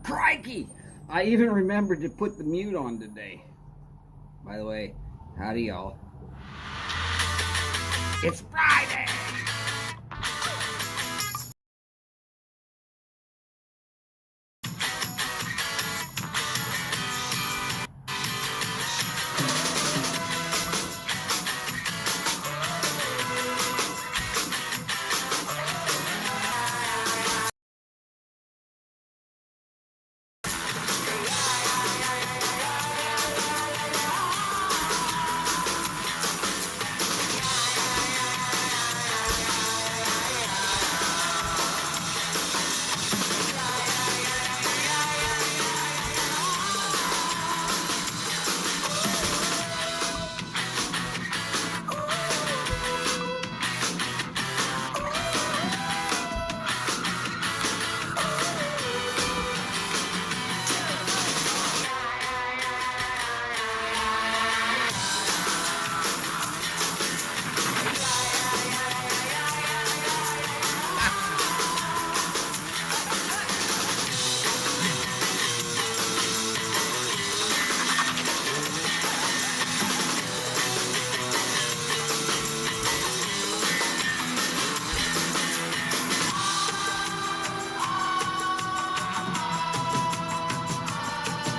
Crikey! I even remembered to put the mute on today. By the way, howdy y'all. It's Friday!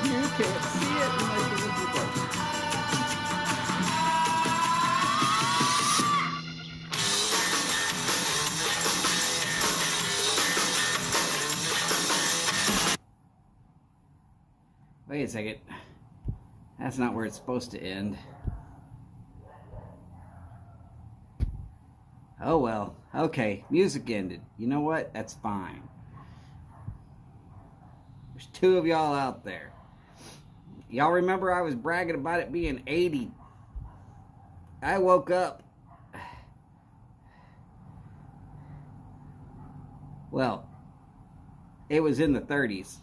You can't see it unless you look close. Wait a second. That's not where it's supposed to end. Oh well. Okay, music ended. You know what? That's fine. There's two of y'all out there. Y'all remember I was bragging about it being 80. I woke up. Well, it was in the 30s.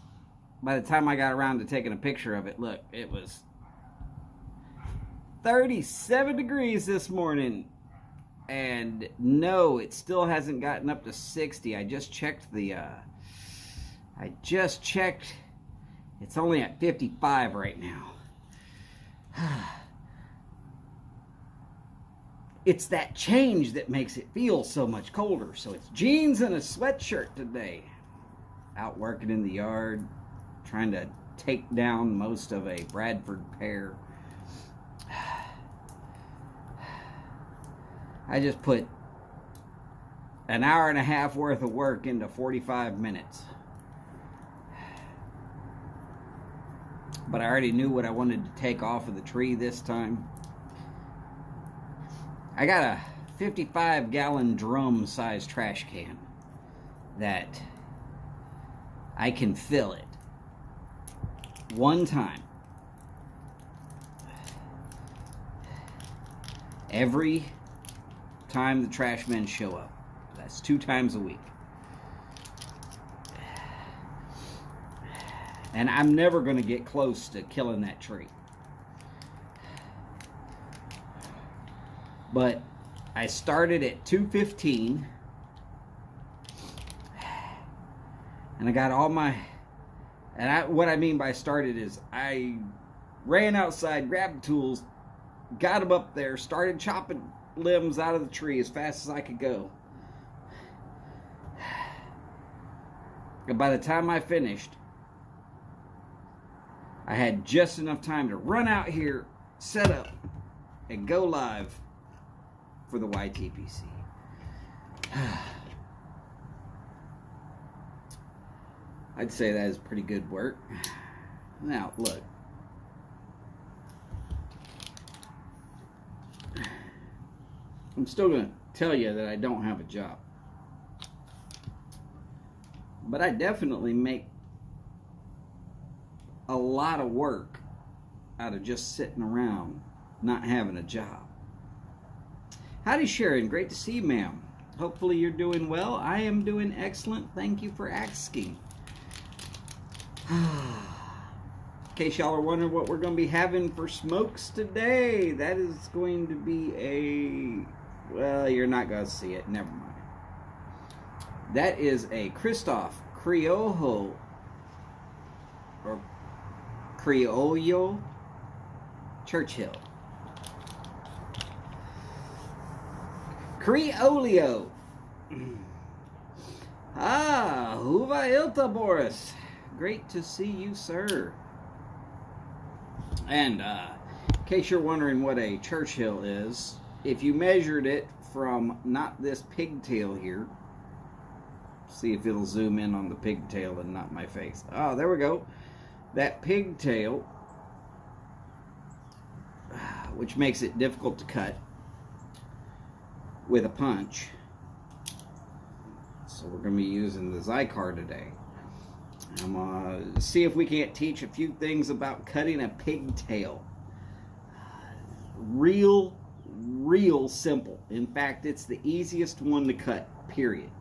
By the time I got around to taking a picture of it, look, it was 37 degrees this morning. And no, it still hasn't gotten up to 60. I just checked it's only at 55 right now. It's that change that makes it feel so much colder. So it's jeans and a sweatshirt today. Out working in the yard, trying to take down most of a Bradford pear. I just put an hour and a half worth of work into 45 minutes. But I already knew what I wanted to take off of the tree this time. I got a 55-gallon drum size trash can that I can fill it one time every time the trash men show up. That's 2 times a week. And I'm never going to get close to killing that tree. But I started at 2:15. And I got all my... what I mean by started is I ran outside, grabbed the tools, got them up there, started chopping limbs out of the tree as fast as I could go. And by the time I finished, I had just enough time to run out here, set up, and go live for the YTPC. I'd say that is pretty good work. Now, look. I'm still going to tell you that I don't have a job. But I definitely make a lot of work out of just sitting around not having a job. Howdy Sharon, great to see you, ma'am. Hopefully you're doing well. I am doing excellent. Thank you for asking. In case y'all are wondering what we're going to be having for smokes today, that is going to be well, you're not going to see it. Never mind. That is a Christoph Criollo or Criollo Churchill. Criollo. Ah, Huva Ilta, Boris. Great to see you, sir. And in case you're wondering what a Churchill is, if you measured it from not this pigtail here, see if it'll zoom in on the pigtail and not my face. Oh, there we go. That pigtail, which makes it difficult to cut with a punch. So we're going to be using the Zycar today. I'm going to see if we can't teach a few things about cutting a pigtail. Real simple. In fact, it's the easiest one to cut, period.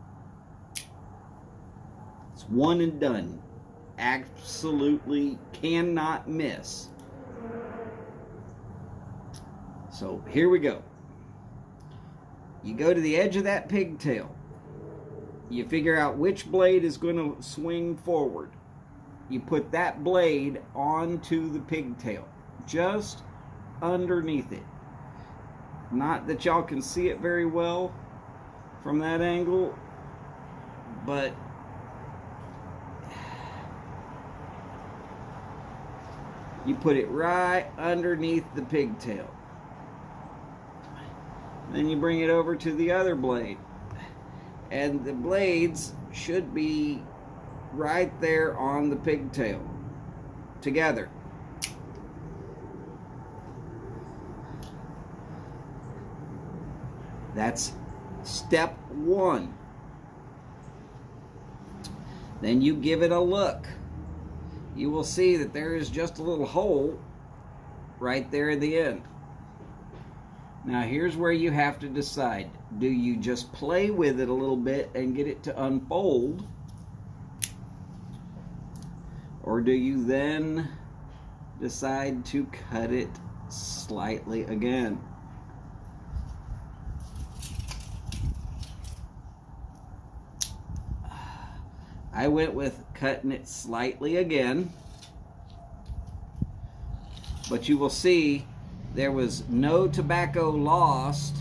It's one and done. Absolutely cannot miss. So here we go. You go to the edge of that pigtail. You figure out which blade is going to swing forward. You put that blade onto the pigtail, just underneath it. Not that y'all can see it very well from that angle, but you put it right underneath the pigtail. Then you bring it over to the other blade. And the blades should be right there on the pigtail together. That's step one. Then you give it a look. You will see that there is just a little hole right there at the end. Now here's where you have to decide. Do you just play with it a little bit and get it to unfold? Or do you then decide to cut it slightly again? I went with cutting it slightly again. But you will see there was no tobacco lost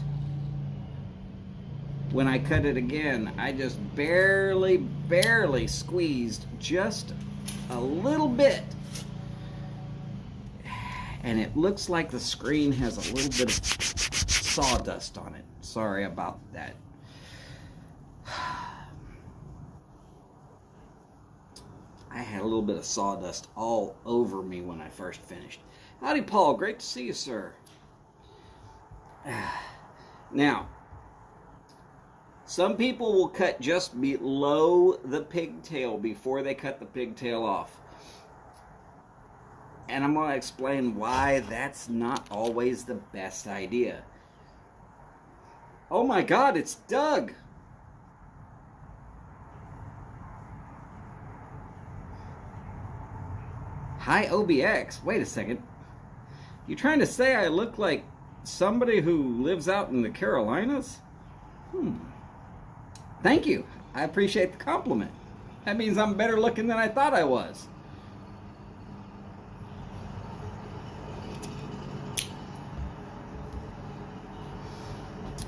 when I cut it again. I just barely squeezed just a little bit. And it looks like the screen has a little bit of sawdust on it. Sorry about that. I had a little bit of sawdust all over me when I first finished. Howdy, Paul. Great to see you, sir. Now, some people will cut just below the pigtail before they cut the pigtail off. And I'm going to explain why that's not always the best idea. Oh my God, it's Doug. Hi, OBX. Wait a second. You trying to say I look like somebody who lives out in the Carolinas? Thank you. I appreciate the compliment. That means I'm better looking than I thought I was.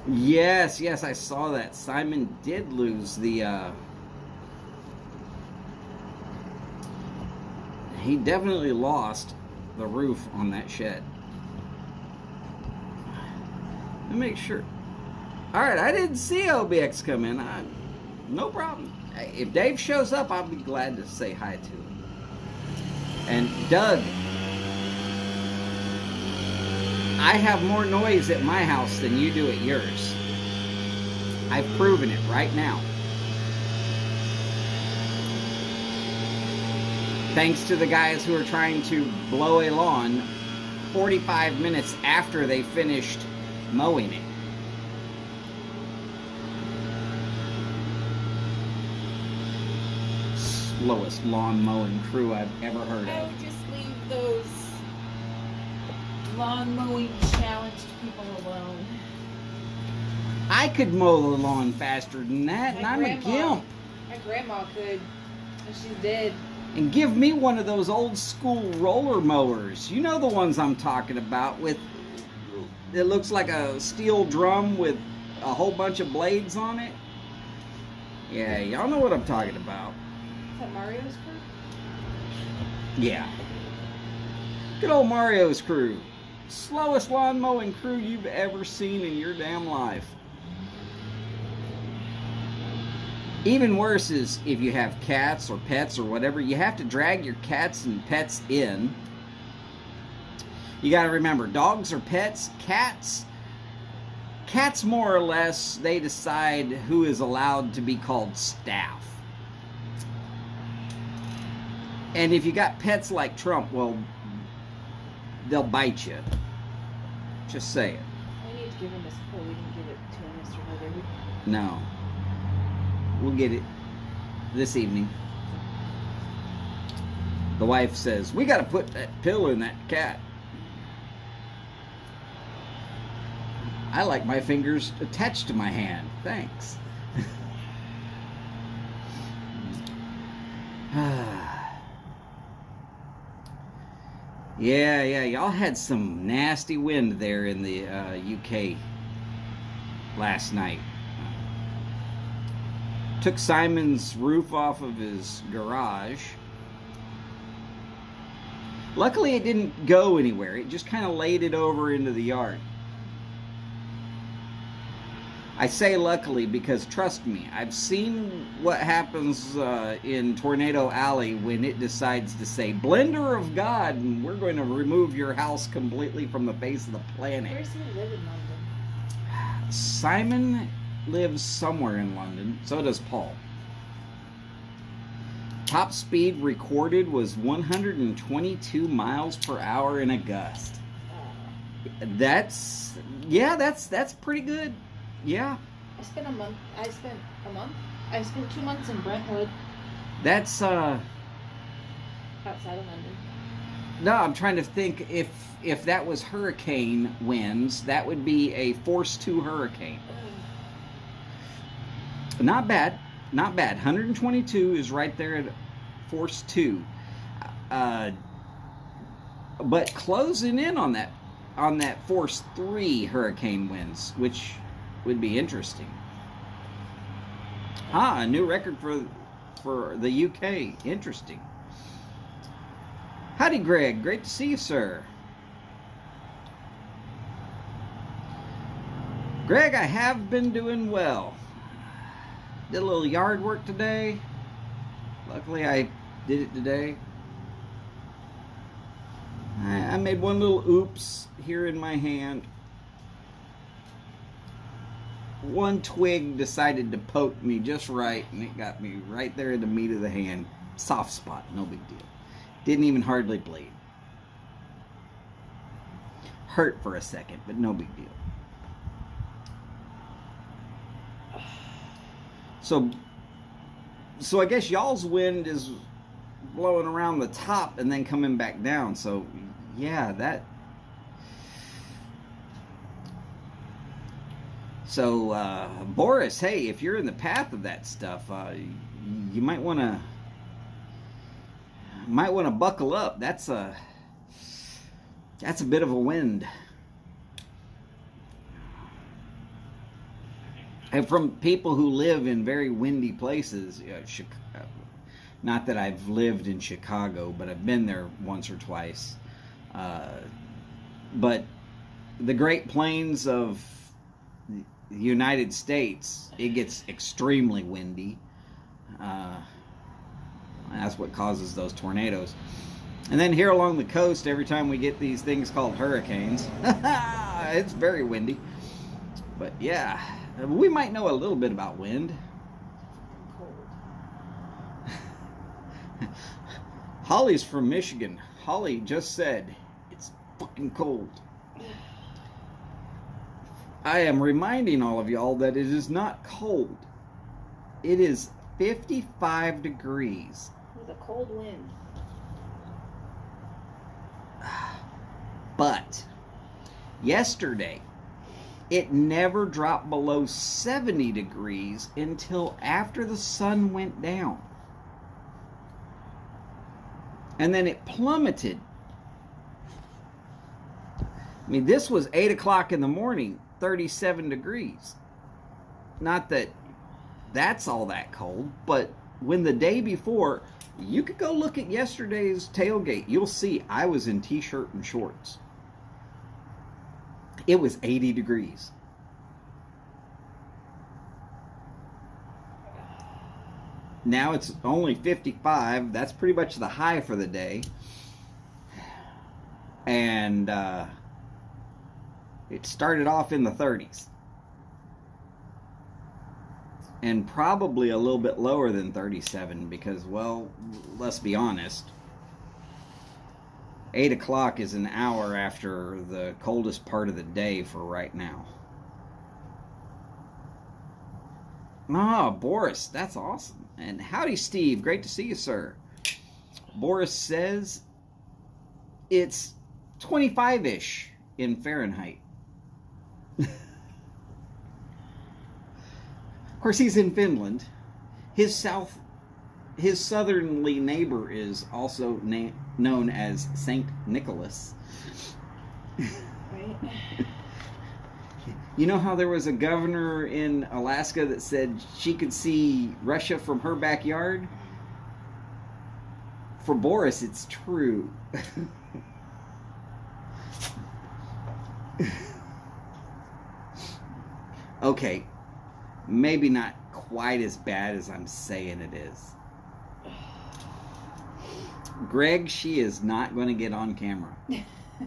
Yes, I saw that. Simon did lose the, he definitely lost the roof on that shed. Let me make sure. Alright, I didn't see OBX come in. No problem. If Dave shows up, I'll be glad to say hi to him. And Doug, I have more noise at my house than you do at yours. I've proven it right now. Thanks to the guys who are trying to blow a lawn 45 minutes after they finished mowing it. Slowest lawn mowing crew I've ever heard I of. would just leave those lawn mowing challenged people alone. I could mow the lawn faster than that, and I'm a gimp. My grandma could, and she's dead. And give me one of those old school roller mowers. You know the ones I'm talking about, with it looks like a steel drum with a whole bunch of blades on it. Yeah, y'all know what I'm talking about. Is that Mario's crew? Yeah. Good old Mario's crew. Slowest lawn mowing crew you've ever seen in your damn life. Even worse is if you have cats or pets or whatever, you have to drag your cats and pets in. You got to remember, dogs are pets. Cats more or less, they decide who is allowed to be called staff. And if you got pets like Trump, well, they'll bite you. Just saying. We need to give him his pull. We didn't give it to him yesterday, did we? No. We'll get it this evening. The wife says, we got to put that pill in that cat. I like my fingers attached to my hand. Thanks. Yeah. Y'all had some nasty wind there in the UK last night. Took Simon's roof off of his garage. Luckily, it didn't go anywhere. It just kind of laid it over into the yard. I say luckily because, trust me, I've seen what happens in Tornado Alley when it decides to say, Blender of God, and we're going to remove your house completely from the face of the planet. Where does he live in London? Simon lives somewhere in London. So does Paul. Top speed recorded was 122 miles per hour in a gust. That's pretty good. Yeah. I spent 2 months in Brentwood. That's outside of London. No, I'm trying to think if that was hurricane winds, that would be a force 2 hurricane. Not bad. 122 is right there at force 2. But closing in on that force 3 hurricane winds, which would be interesting. A new record for the UK. Interesting. Howdy, Greg. Great to see you, sir. Greg, I have been doing well. Did a little yard work today. Luckily, I did it today. I made one little oops here in my hand. One twig decided to poke me just right, and it got me right there in the meat of the hand. Soft spot, no big deal. Didn't even hardly bleed. Hurt for a second, but no big deal. So I guess y'all's wind is blowing around the top and then coming back down. So yeah, that. So Boris, hey, if you're in the path of that stuff, you might want to buckle up. That's a bit of a wind. And from people who live in very windy places, not that I've lived in Chicago, but I've been there once or twice. But the Great Plains of the United States, it gets extremely windy. That's what causes those tornadoes. And then here along the coast, every time we get these things called hurricanes, it's very windy. But yeah, we might know a little bit about wind. Cold. Holly's from Michigan. Holly just said, it's fucking cold. I am reminding all of y'all that it is not cold. It is 55 degrees. With a cold wind. But yesterday, it never dropped below 70 degrees until after the sun went down. And then it plummeted. I mean, this was 8 o'clock in the morning, 37 degrees. Not that that's all that cold, but when the day before, you could go look at yesterday's tailgate. You'll see I was in t-shirt and shorts. It was 80 degrees. Now it's only 55. That's pretty much the high for the day. And it started off in the 30s. And probably a little bit lower than 37 because, well, let's be honest. 8 o'clock is an hour after the coldest part of the day for right now. Ah, Boris, that's awesome. And howdy, Steve. Great to see you, sir. Boris says it's 25-ish in Fahrenheit. Of course, he's in Finland. His southerly neighbor is also known as Saint Nicholas. Right. You know how there was a governor in Alaska that said she could see Russia from her backyard? For Boris, it's true. Okay, maybe not quite as bad as I'm saying it is. Greg, she is not going to get on camera.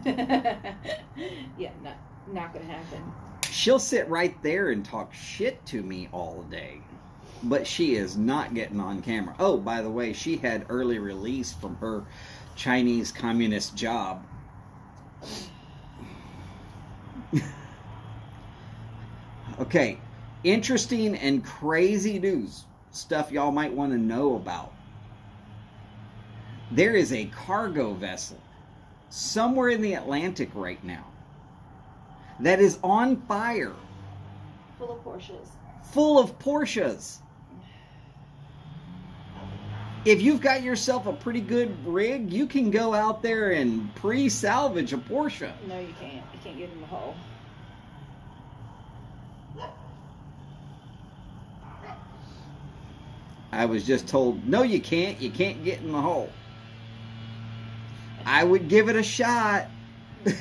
Yeah, not gonna happen. She'll sit right there and talk shit to me all day. But she is not getting on camera. Oh, by the way, she had early release from her Chinese communist job. Okay, interesting and crazy news. Stuff y'all might want to know about. There is a cargo vessel somewhere in the Atlantic right now that is on fire. Full of Porsches. Full of Porsches. If you've got yourself a pretty good rig, you can go out there and pre-salvage a Porsche. No, you can't. You can't get in the hole. I was just told, no, you can't. You can't get in the hole. I would give it a shot. Be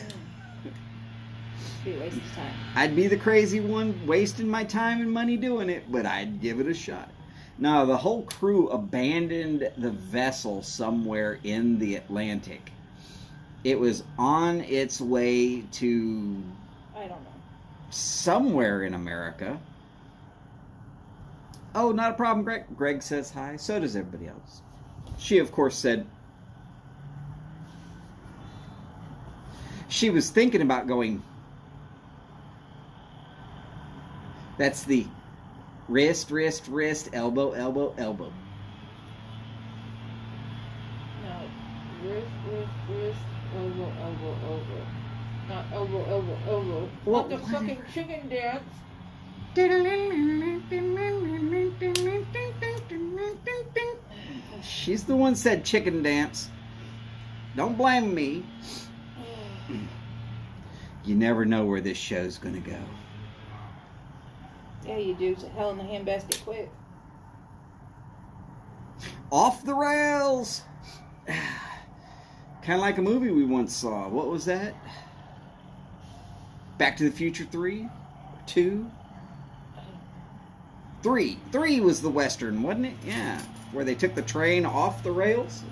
a waste of time. I'd be the crazy one wasting my time and money doing it, but I'd give it a shot. No, the whole crew abandoned the vessel somewhere in the Atlantic. It was on its way to I don't know. somewhere in America. Oh, not a problem, Greg. Greg says hi. So does everybody else. She, of course, said she was thinking about going. That's the wrist, wrist, wrist, elbow, elbow, elbow. No. Wrist, elbow, elbow, elbow. Not elbow, elbow, elbow. What? Not the fucking chicken dance. She's the one said chicken dance. Don't blame me. You never know where this show's gonna go. Yeah, you do. To hell in the handbasket quick. Off the rails. Kind of like a movie we once saw. What was that? Back to the Future 3? 2? 3. 3 was the Western, wasn't it? Yeah. Where they took the train off the rails.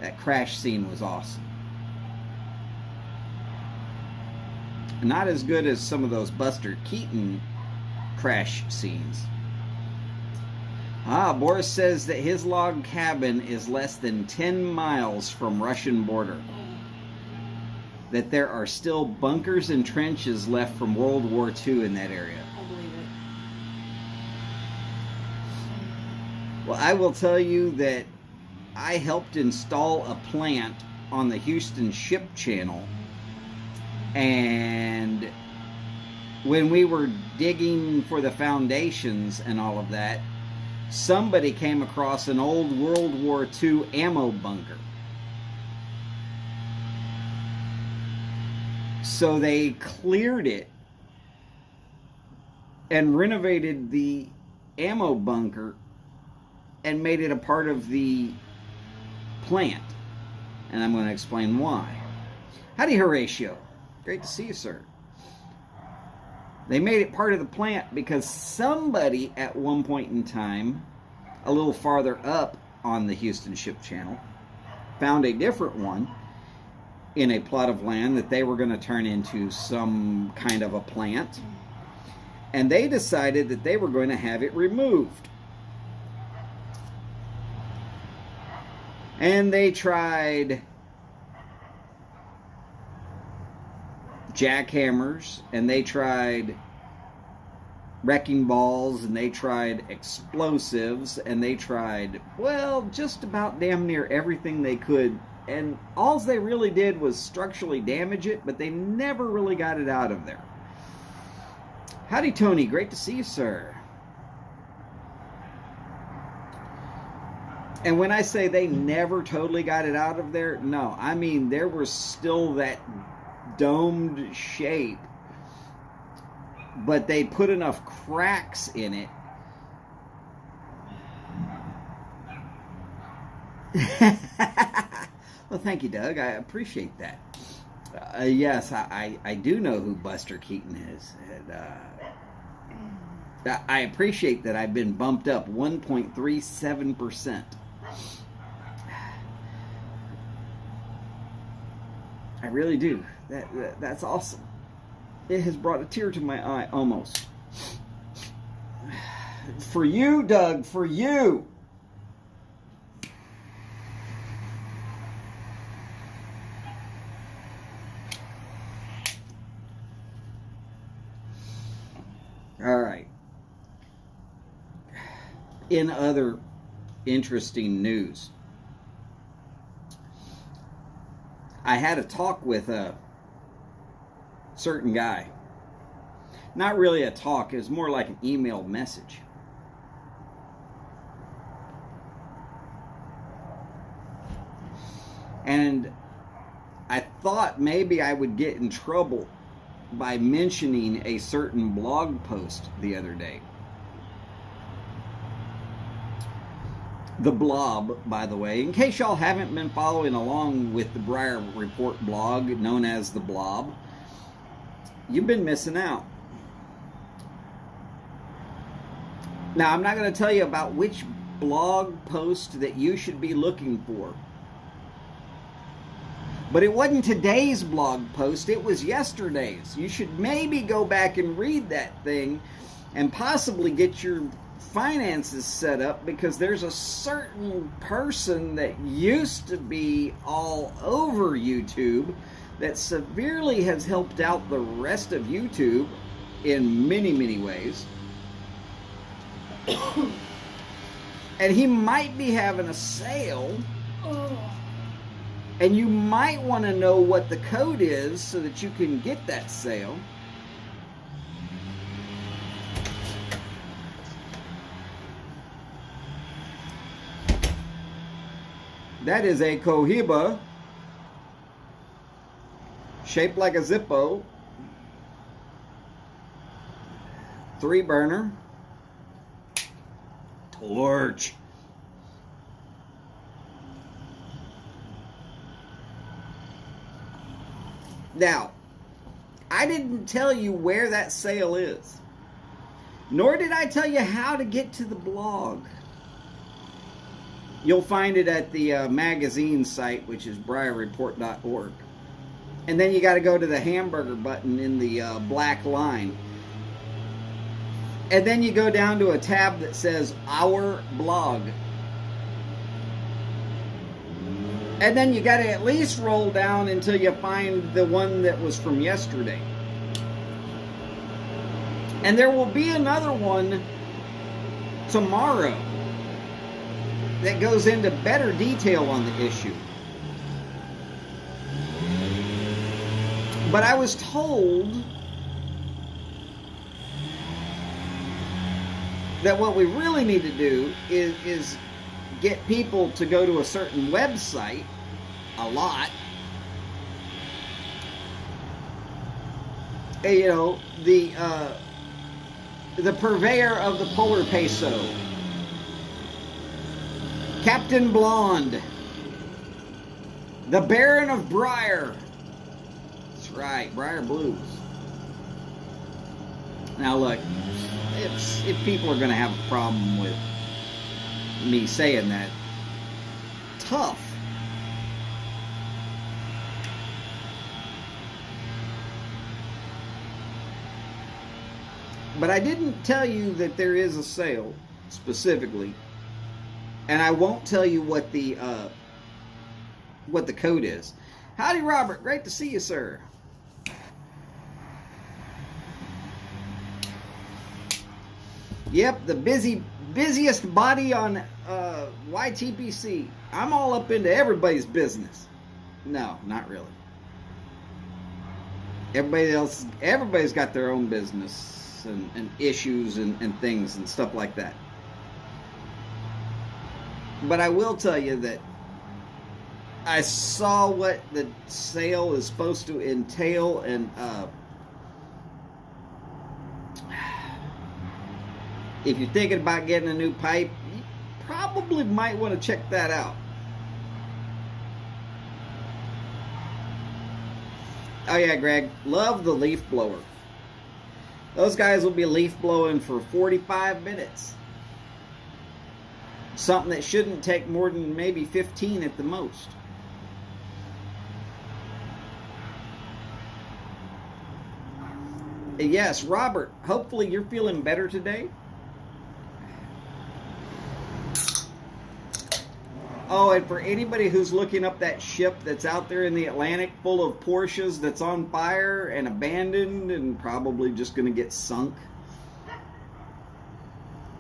That crash scene was awesome. Not as good as some of those Buster Keaton crash scenes. Boris says that his log cabin is less than 10 miles from Russian border. That there are still bunkers and trenches left from World War II in that area. I believe it. Well, I will tell you that I helped install a plant on the Houston Ship Channel, and when we were digging for the foundations and all of that, somebody came across an old World War II ammo bunker. So they cleared it and renovated the ammo bunker and made it a part of the plant. And I'm going to explain why. Howdy, Horatio. Great to see you, sir. They made it part of the plant because somebody at one point in time, a little farther up on the Houston Ship Channel, found a different one in a plot of land that they were going to turn into some kind of a plant. And they decided that they were going to have it removed. And they tried jackhammers, and they tried wrecking balls, and they tried explosives, and they tried, well, just about damn near everything they could. And all they really did was structurally damage it, but they never really got it out of there. Howdy, Tony. Great to see you, sir. And when I say they never totally got it out of there, no, I mean there was still that domed shape, but they put enough cracks in it. Well, thank you, Doug. I appreciate that. Yes, I do know who Buster Keaton is. And, I appreciate that I've been bumped up 1.37%. I really do. That's awesome. It has brought a tear to my eye, almost. For you, Doug, for you. All right. In other interesting news, I had a talk with a certain guy. Not really a talk, it was more like an email message. And I thought maybe I would get in trouble by mentioning a certain blog post the other day. The Blob, by the way, in case y'all haven't been following along with the Briar Report blog known as The Blob, you've been missing out. Now, I'm not going to tell you about which blog post that you should be looking for. But it wasn't today's blog post, it was yesterday's. You should maybe go back and read that thing and possibly get your finances set up, because there's a certain person that used to be all over YouTube that severely has helped out the rest of YouTube in many, many ways. And he might be having a sale. And you might want to know what the code is so that you can get that sale. That is a Cohiba, shaped like a Zippo, 3-burner, torch. Now, I didn't tell you where that sale is, nor did I tell you how to get to the blog. You'll find it at the magazine site, which is briarreport.org. And then you got to go to the hamburger button in the black line. And then you go down to a tab that says Our Blog. And then you got to at least roll down until you find the one that was from yesterday. And there will be another one tomorrow that goes into better detail on the issue. But I was told that what we really need to do is get people to go to a certain website a lot you know, the purveyor of the polar peso, Captain Blonde, the Baron of Briar. That's right, Briar Blues. Now look, if people are going to have a problem with me saying that, tough. But I didn't tell you that there is a sale specifically, and I won't tell you what the code is. Howdy, Robert. Great to see you, sir. Yep, the busiest body on YTPC. I'm all up into everybody's business. No, not really. Everybody's got their own business and issues and things and stuff like that. But I will tell you that I saw what the sale is supposed to entail, and if you're thinking about getting a new pipe, you probably might want to check that out. Oh yeah, Greg, love the leaf blower. Those guys will be leaf blowing for 45 minutes. Something that shouldn't take more than maybe 15 at the most. Yes, Robert, hopefully you're feeling better today. Oh, and for anybody who's looking up that ship that's out there in the Atlantic full of Porsches that's on fire and abandoned and probably just going to get sunk,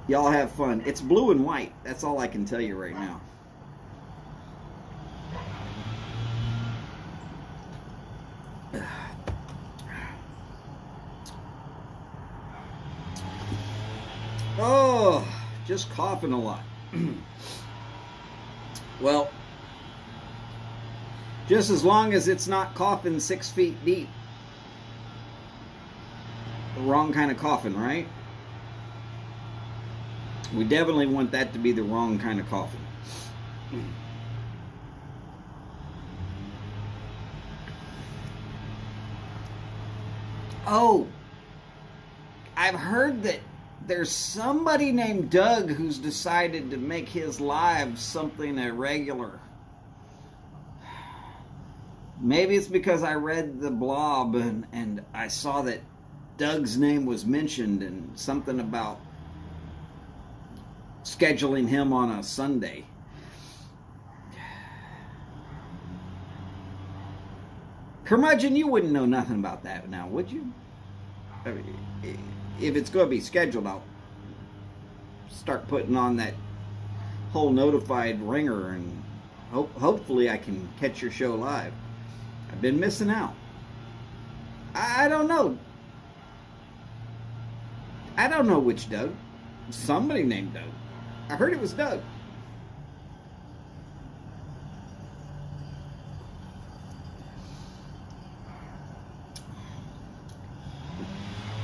y'all have fun. It's blue and white. That's all I can tell you right now. Oh, just coughing a lot. Well, just as long as it's not coughing 6 feet deep. The wrong kind of coughing, right? We definitely want that to be the wrong kind of coughing. Oh, I've heard that there's somebody named Doug who's decided to make his live something irregular. Maybe it's because I read the blob and I saw that Doug's name was mentioned and something about scheduling him on a Sunday. Curmudgeon, you wouldn't know nothing about that now, would you? I mean, if it's going to be scheduled, I'll start putting on that whole notified ringer, and hopefully I can catch your show live. I've been missing out. I don't know. I don't know which Doug. Somebody named Doug. I heard it was Doug.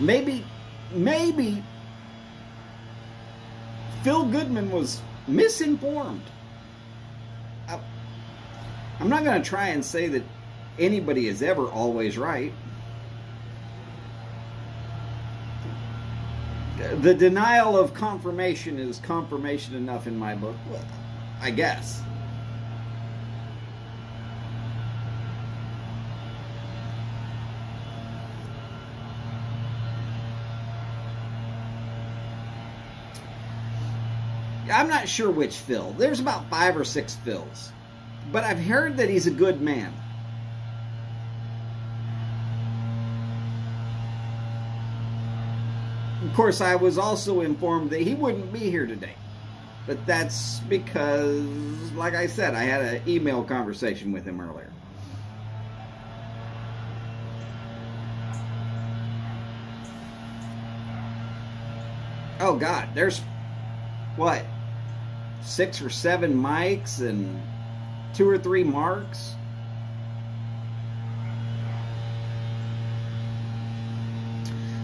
Maybe Phil Goodman was misinformed. I'm not going to try and say that anybody is ever always right. The denial of confirmation is confirmation enough in my book. Well, I guess. I'm not sure which Phil. There's about 5 or 6 Phils. But I've heard that he's a good man. Of course, I was also informed that he wouldn't be here today. But that's because, like I said, I had an email conversation with him earlier. Oh, God, there's, what, 6 or 7 mics and 2 or 3 marks.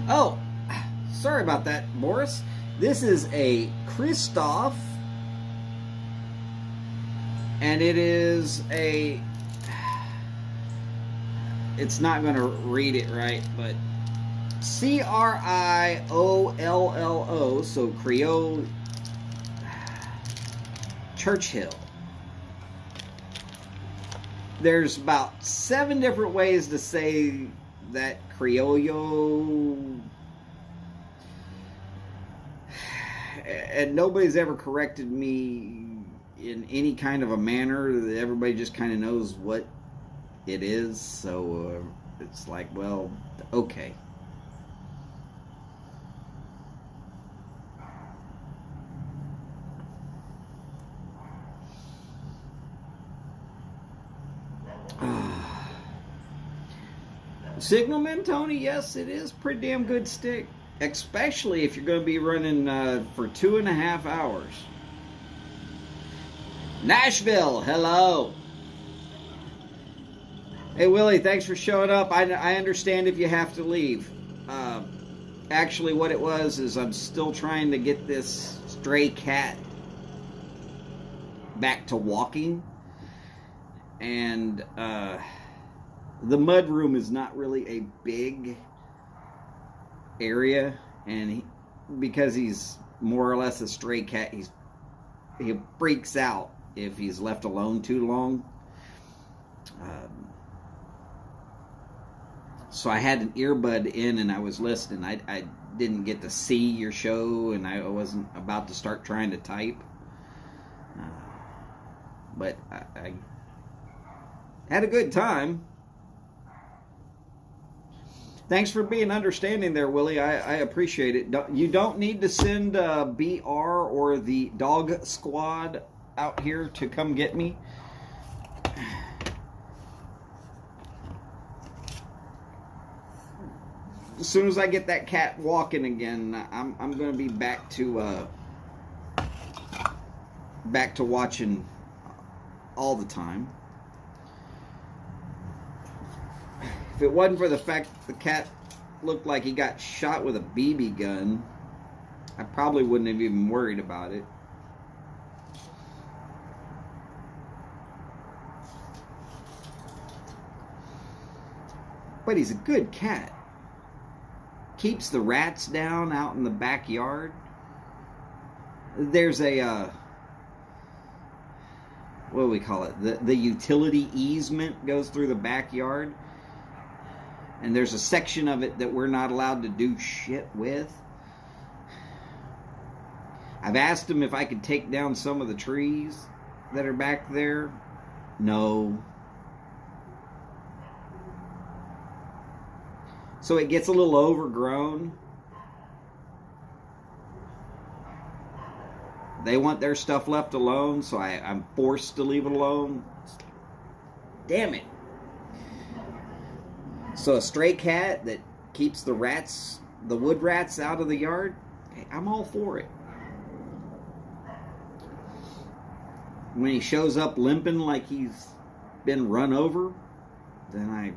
Oh, sorry about that, Boris. This is a Christoph, and it is a... It's not going to read it right, but Criollo, so Creole Churchill. There's about 7 different ways to say that Criollo, and nobody's ever corrected me in any kind of a manner. Everybody just kind of knows what it is, so it's like, well, okay. Signalman, Tony, yes, it is pretty damn good stick, especially if you're going to be running for 2.5 hours. Nashville, hello. Hey, Willie, thanks for showing up. I understand if you have to leave. Actually, what it was is I'm still trying to get this stray cat back to walking. And the mud room is not really a big area. And because he's more or less a stray cat, he freaks out if he's left alone too long. So I had an earbud in and I was listening. I didn't get to see your show, and I wasn't about to start trying to type. But I had a good time. Thanks for being understanding there, Willie. I appreciate it. You don't need to send BR or the dog squad out here to come get me. As soon as I get that cat walking again, I'm going to be back to watching all the time. If it wasn't for the fact that the cat looked like he got shot with a BB gun, I probably wouldn't have even worried about it. But he's a good cat. Keeps the rats down out in the backyard. There's a what do we call it? The utility easement goes through the backyard, and there's a section of it that we're not allowed to do shit with. I've asked him if I could take down some of the trees that are back there. No. So it gets a little overgrown. They want their stuff left alone, so I'm forced to leave it alone. Damn it. So a stray cat that keeps the rats, the wood rats out of the yard, I'm all for it. When he shows up limping like he's been run over, then I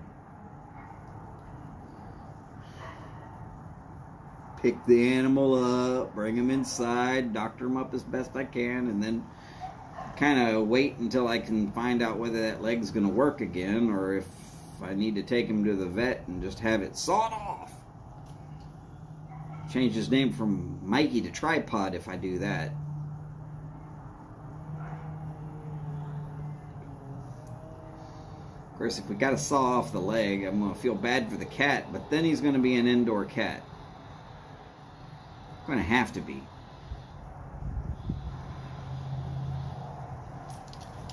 pick the animal up, bring him inside, doctor him up as best I can, and then kind of wait until I can find out whether that leg's going to work again, or if I need to take him to the vet and just have it sawed off. Change his name from Mikey to Tripod if I do that. Of course, if we got to saw off the leg, I'm going to feel bad for the cat, but then he's going to be an indoor cat. Going to have to be.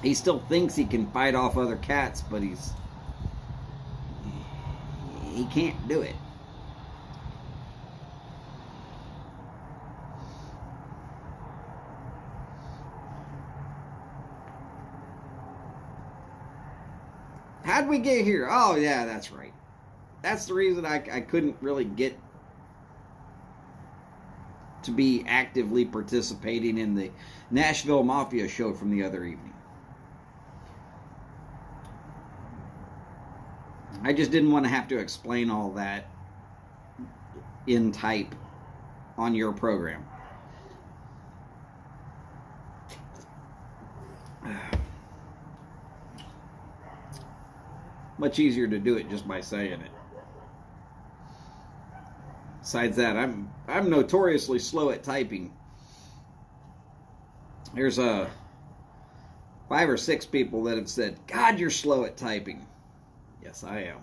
He still thinks he can fight off other cats, but he can't do it. How'd we get here? Oh yeah, that's right. That's the reason I couldn't really get to be actively participating in the Nashville Mafia show from the other evening. I just didn't want to have to explain all that in type on your program. Much easier to do it just by saying it. Besides that, I'm notoriously slow at typing. There's 5 or 6 people that have said, "God, you're slow at typing." Yes, I am.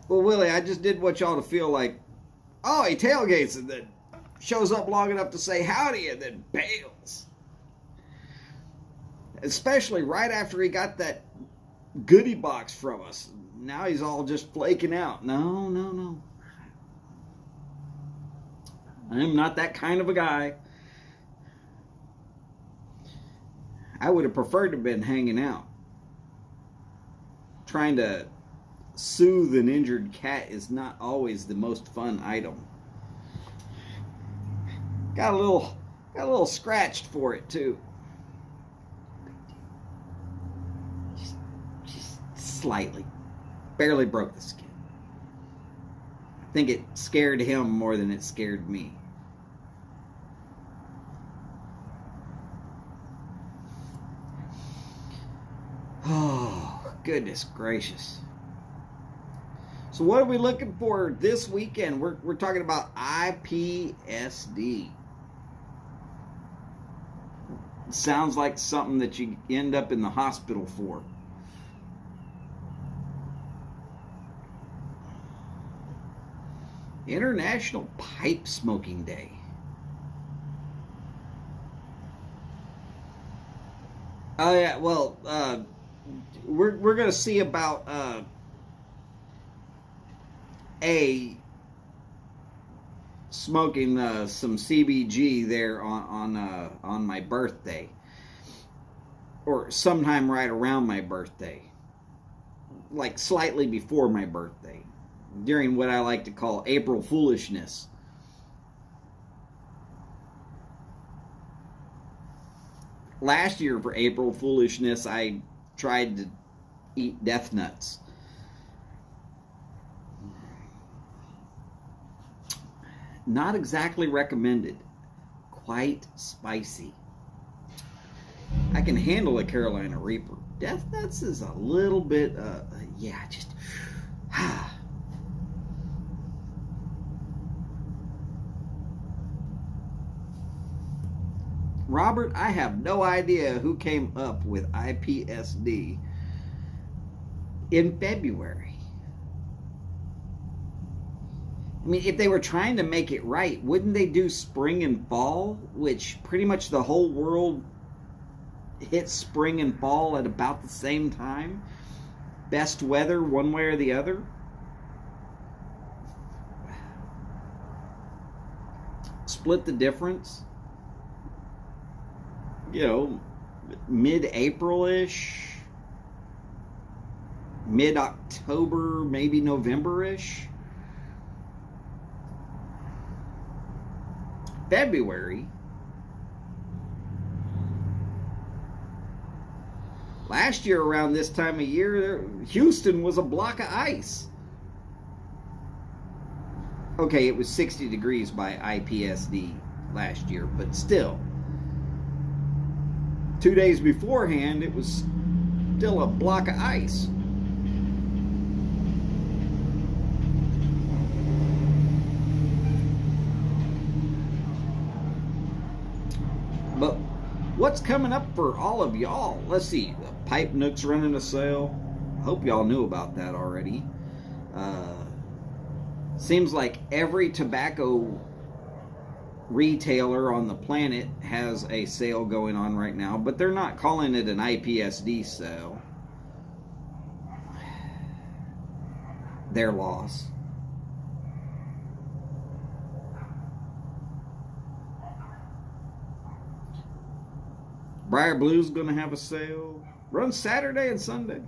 Well, Willie, I just did what y'all to feel like, oh, he tailgates and then shows up long enough to say howdy and then bails. Especially right after he got that goodie box from us. Now he's all just flaking out. No, no, no. I'm not that kind of a guy. I would have preferred to have been hanging out. Trying to soothe an injured cat is not always the most fun item. Got a little scratched for it too. Just slightly. Barely broke the skin. I think it scared him more than it scared me. Oh, goodness gracious. So what are we looking for this weekend? We're talking about IPSD. It sounds like something that you end up in the hospital for. International Pipe Smoking Day. Oh yeah, well, we're gonna see about smoking some CBG there on my birthday, or sometime right around my birthday, like slightly before my birthday, during what I like to call April Foolishness. Last year for April Foolishness, I tried to eat death nuts. Not exactly recommended. Quite spicy. I can handle a Carolina Reaper. Death nuts is a little bit, yeah, just, Robert, I have no idea who came up with IPSD in February. I mean, if they were trying to make it right, wouldn't they do spring and fall, which pretty much the whole world hits spring and fall at about the same time? Best weather one way or the other? Split the difference? You know, mid-April-ish, mid-October, maybe November-ish. February. Last year around this time of year, Houston was a block of ice. Okay, it was 60 degrees by IPSD last year, but still. 2 days beforehand, it was still a block of ice. But what's coming up for all of y'all? Let's see. Pipe Nook's running a sale. Hope y'all knew about that already. Seems like every tobacco retailer on the planet has a sale going on right now, but they're not calling it an IPSD sale. Their loss. Briar Blue's going to have a sale. Runs Saturday and Sunday.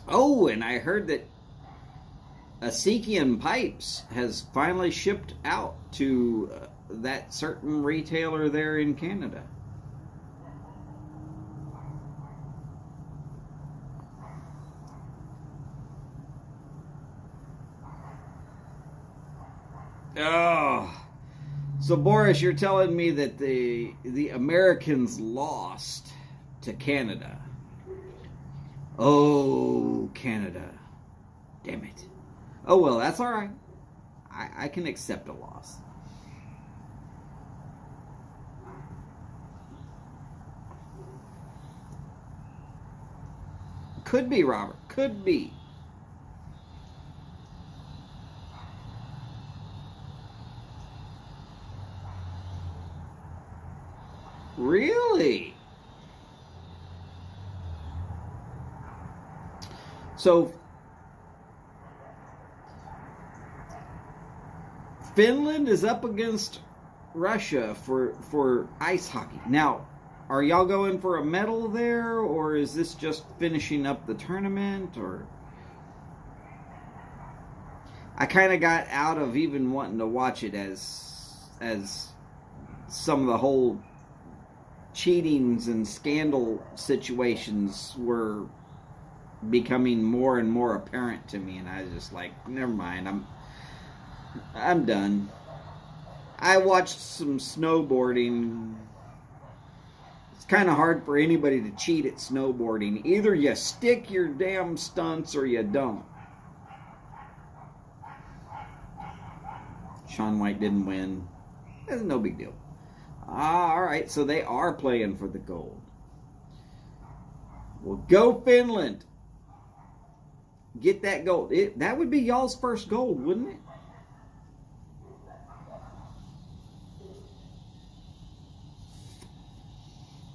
Oh, and I heard that Asikian Pipes has finally shipped out to that certain retailer there in Canada. Oh, so Boris, you're telling me that the Americans lost to Canada. Oh, Canada. Damn it. Oh, well, that's all right. I can accept a loss. Could be, Robert. Could be. Really? So Finland is up against Russia for ice hockey. Now, are y'all going for a medal there, or is this just finishing up the tournament? Or I kind of got out of even wanting to watch it as some of the whole cheatings and scandal situations were becoming more and more apparent to me, and I was just like, never mind, I'm done. I watched some snowboarding. It's kind of hard for anybody to cheat at snowboarding. Either you stick your damn stunts or you don't. Shaun White didn't win. That's no big deal. All right, so they are playing for the gold. Well, go Finland. Get that gold. That would be y'all's first gold, wouldn't it?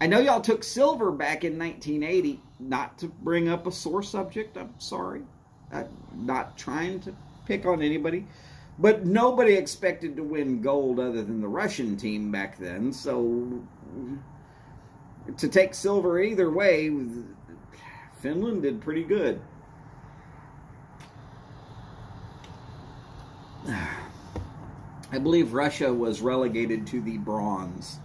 I know y'all took silver back in 1980. Not to bring up a sore subject, I'm sorry. I'm not trying to pick on anybody. But nobody expected to win gold other than the Russian team back then. So to take silver either way, Finland did pretty good. I believe Russia was relegated to the bronze.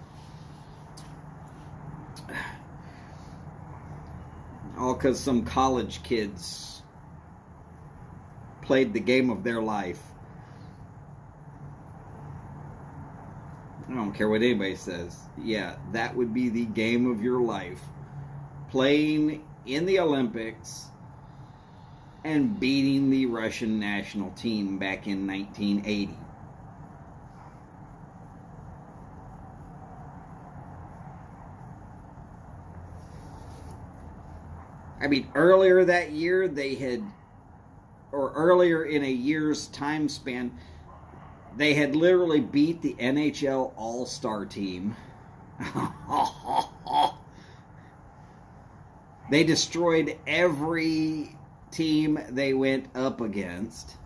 All because some college kids played the game of their life. I don't care what anybody says. Yeah, that would be the game of your life. Playing in the Olympics and beating the Russian national team back in 1980. I mean, earlier that year earlier in a year's time span, they had literally beat the NHL All-Star team. They destroyed every team they went up against.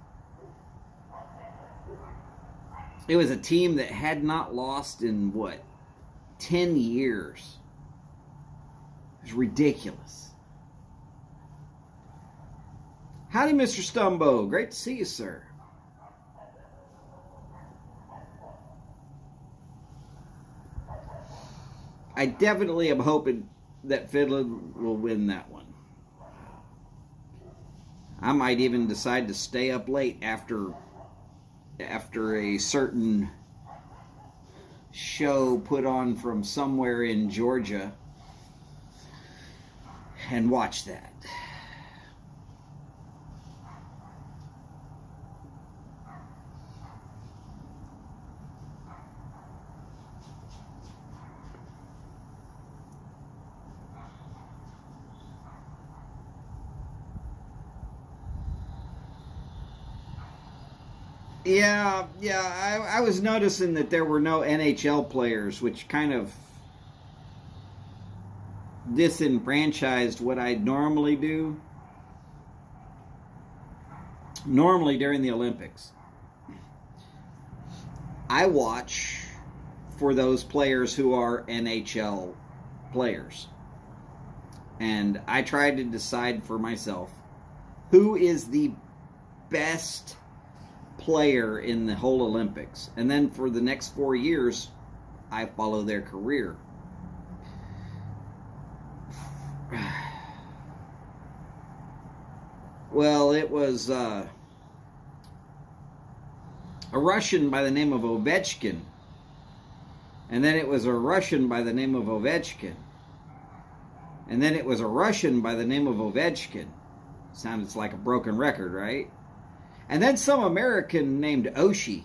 It was a team that had not lost in, 10 years. It was ridiculous. Howdy, Mr. Stumbo. Great to see you, sir. I definitely am hoping that Finland will win that one. I might even decide to stay up late after a certain show put on from somewhere in Georgia and watch that. Yeah, I was noticing that there were no NHL players, which kind of disenfranchised what I normally do. Normally during the Olympics, I watch for those players who are NHL players. And I try to decide for myself who is the best player in the whole Olympics. And then for the next 4 years, I follow their career. Well, it was a Russian by the name of Ovechkin. And then it was a Russian by the name of Ovechkin. And then it was a Russian by the name of Ovechkin. Sounds like a broken record, right? And then some American named Oshie.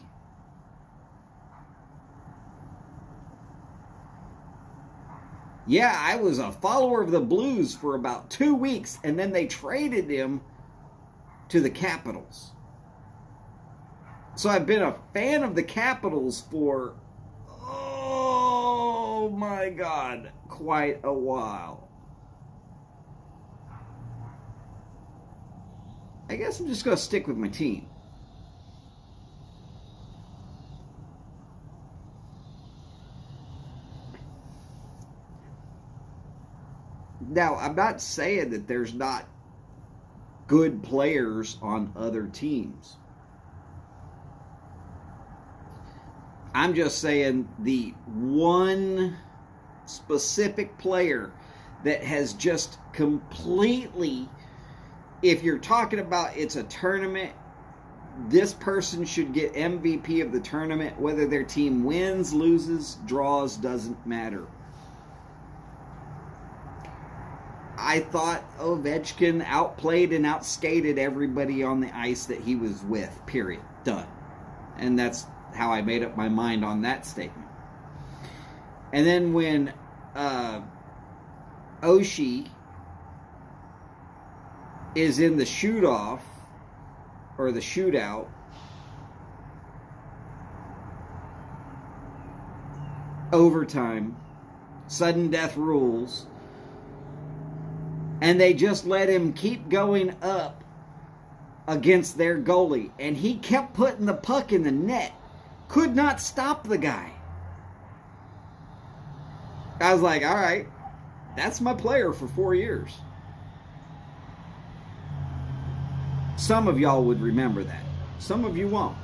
Yeah, I was a follower of the Blues for about 2 weeks, and then they traded him to the Capitals. So I've been a fan of the Capitals for, oh my God, quite a while. I guess I'm just going to stick with my team. Now, I'm not saying that there's not good players on other teams. I'm just saying the one specific player that has just completely, if you're talking about it's a tournament, this person should get MVP of the tournament, whether their team wins, loses, draws, doesn't matter. I thought Ovechkin outplayed and outskated everybody on the ice that he was with, period. Done. And that's how I made up my mind on that statement. And then when Oshie is in the shoot-off, or the shootout, overtime, sudden death rules, and they just let him keep going up against their goalie, and he kept putting the puck in the net, could not stop the guy. I was like, all right, that's my player for 4 years. Some of y'all would remember that. Some of you won't.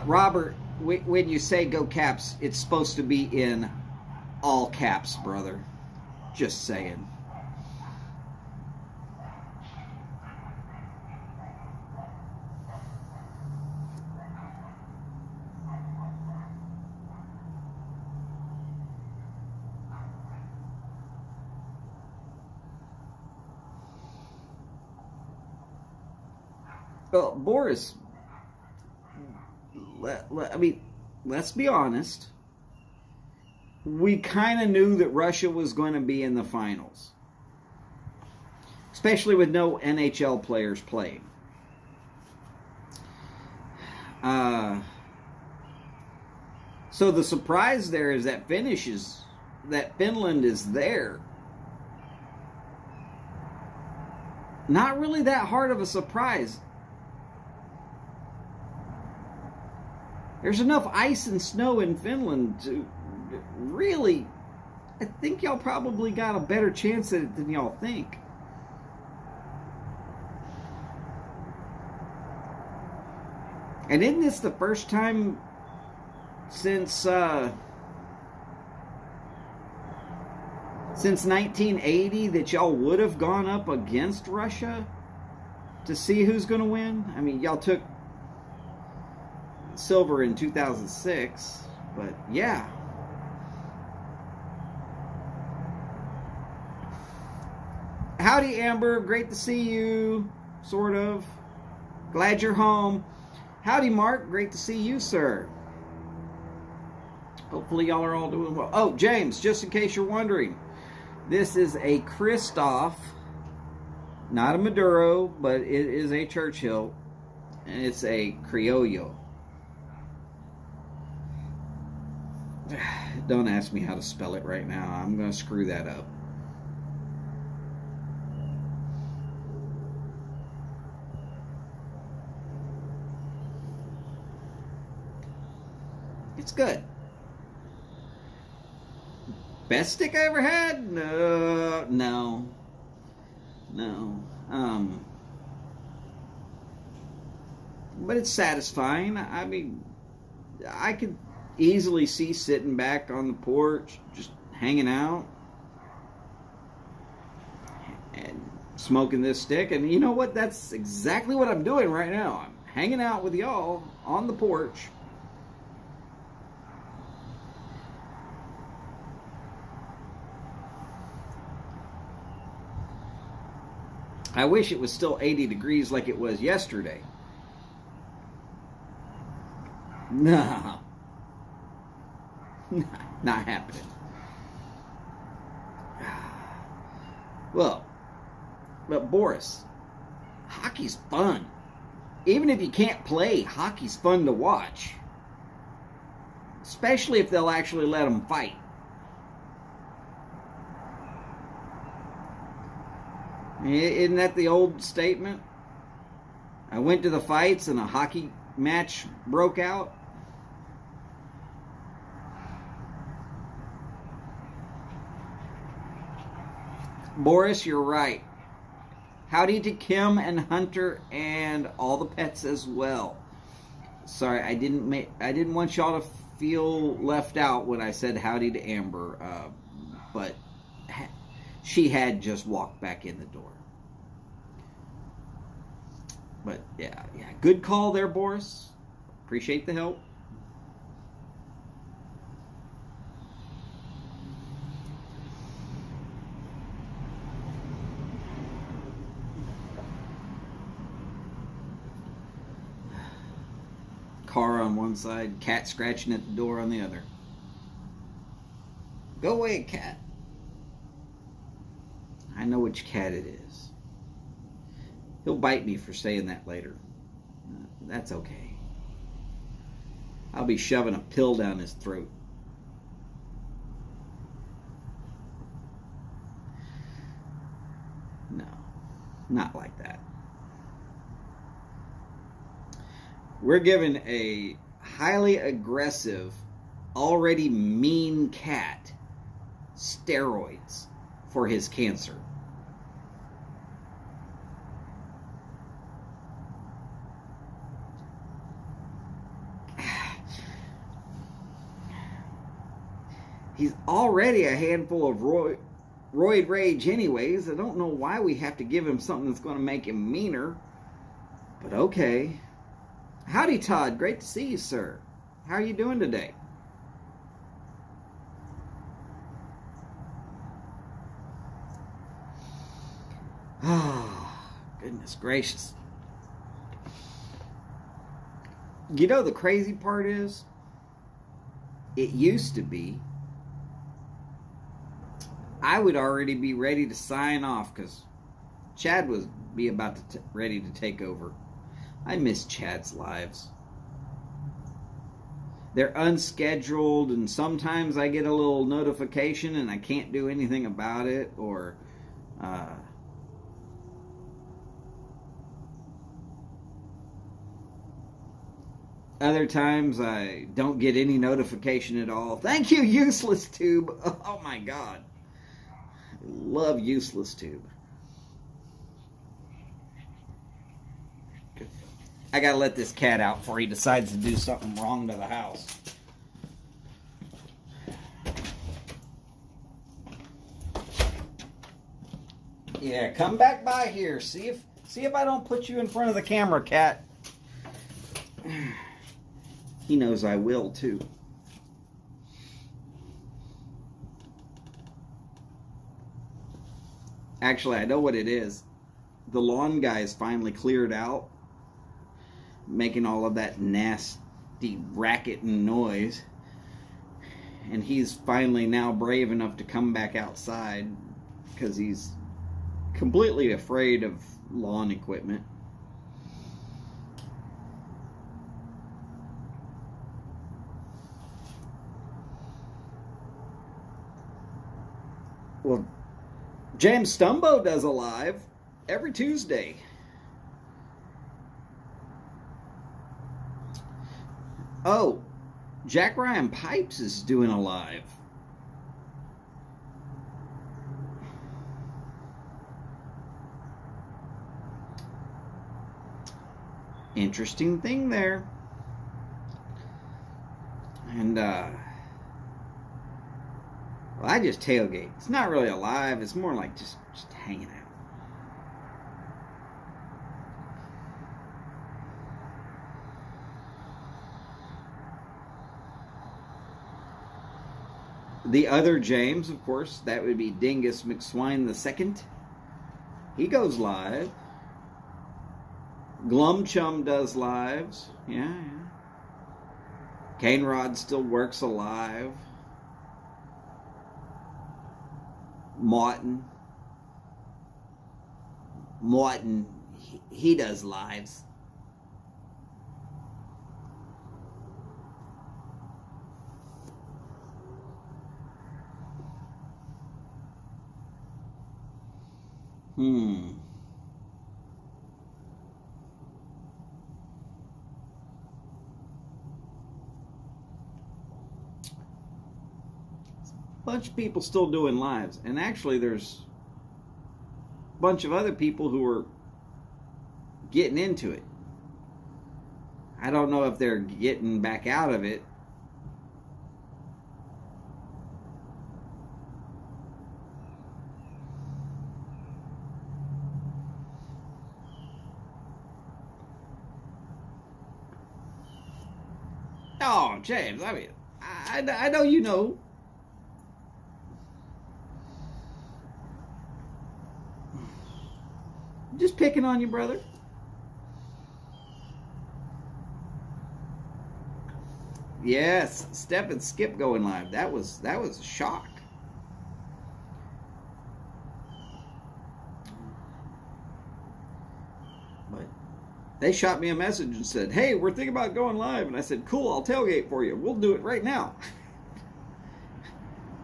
Robert, when you say go Caps, it's supposed to be in all caps, brother. Just saying. Well, Boris, let's be honest. We kind of knew that Russia was going to be in the finals, especially with no NHL players playing. So the surprise there is that Finland is there. Not really that hard of a surprise. There's enough ice and snow in Finland to really, I think y'all probably got a better chance at it than y'all think. And isn't this the first time since 1980 that y'all would have gone up against Russia to see who's going to win? I mean, y'all took silver in 2006, but yeah. Howdy, Amber. Great to see you, sort of. Glad you're home. Howdy, Mark. Great to see you, sir. Hopefully y'all are all doing well. Oh, James, just in case you're wondering, this is a Christoph, not a Maduro, but it is a Churchill, and it's a Criollo. Don't ask me how to spell it right now. I'm going to screw that up. It's good. best steak I ever had? No. But it's satisfying. I mean, I could easily see sitting back on the porch, just hanging out and smoking this stick. And you know what? That's exactly what I'm doing right now. I'm hanging out with y'all on the porch. I wish it was still 80 degrees like it was yesterday. No. Not happening. Well, but Boris, hockey's fun. Even if you can't play, hockey's fun to watch. Especially if they'll actually let them fight. Isn't that the old statement? I went to the fights and a hockey match broke out. Boris, you're right. Howdy to Kim and Hunter and all the pets as well. Sorry, I didn't want y'all to feel left out when I said howdy to Amber, but she had just walked back in the door. But yeah, good call there, Boris. Appreciate the help. Car on one side, cat scratching at the door on the other. Go away, cat. I know which cat it is. He'll bite me for saying that later. That's okay. I'll be shoving a pill down his throat. No, not like that. We're giving a highly aggressive, already mean cat steroids for his cancer. He's already a handful of roid rage anyways. I don't know why we have to give him something that's going to make him meaner. But okay. Howdy, Todd. Great to see you, sir. How are you doing today? Oh, goodness gracious. You know, the crazy part is, it used to be, I would already be ready to sign off because Chad was about to ready to take over. I miss Chad's lives. They're unscheduled, and sometimes I get a little notification and I can't do anything about it, or other times I don't get any notification at all. Thank you, Useless Tube. Oh my God. I love Useless Tube. I gotta let this cat out before he decides to do something wrong to the house. Yeah, come back by here. See if I don't put you in front of the camera, cat. He knows I will too. Actually, I know what it is. The lawn guy is finally cleared out, making all of that nasty racket and noise. And he's finally now brave enough to come back outside because he's completely afraid of lawn equipment. Well, James Stumbo does a live every Tuesday. Oh, Jack Ryan Pipes is doing a live. Interesting thing there. And, well, I just tailgate. It's not really a live. It's more like just hanging out. The other James, of course, that would be Dingus McSwine II. He goes live. Glum Chum does lives. Yeah. Cane Rod still works alive. Martin, he does lives. Bunch of people still doing lives, and actually there's a bunch of other people who are getting into it. I don't know if they're getting back out of it. Oh, James, I mean, I know you know. Just picking on you, brother. Yes, Step and Skip going live. That was a shock. But they shot me a message and said, "Hey, we're thinking about going live." And I said, "Cool, I'll tailgate for you. We'll do it right now."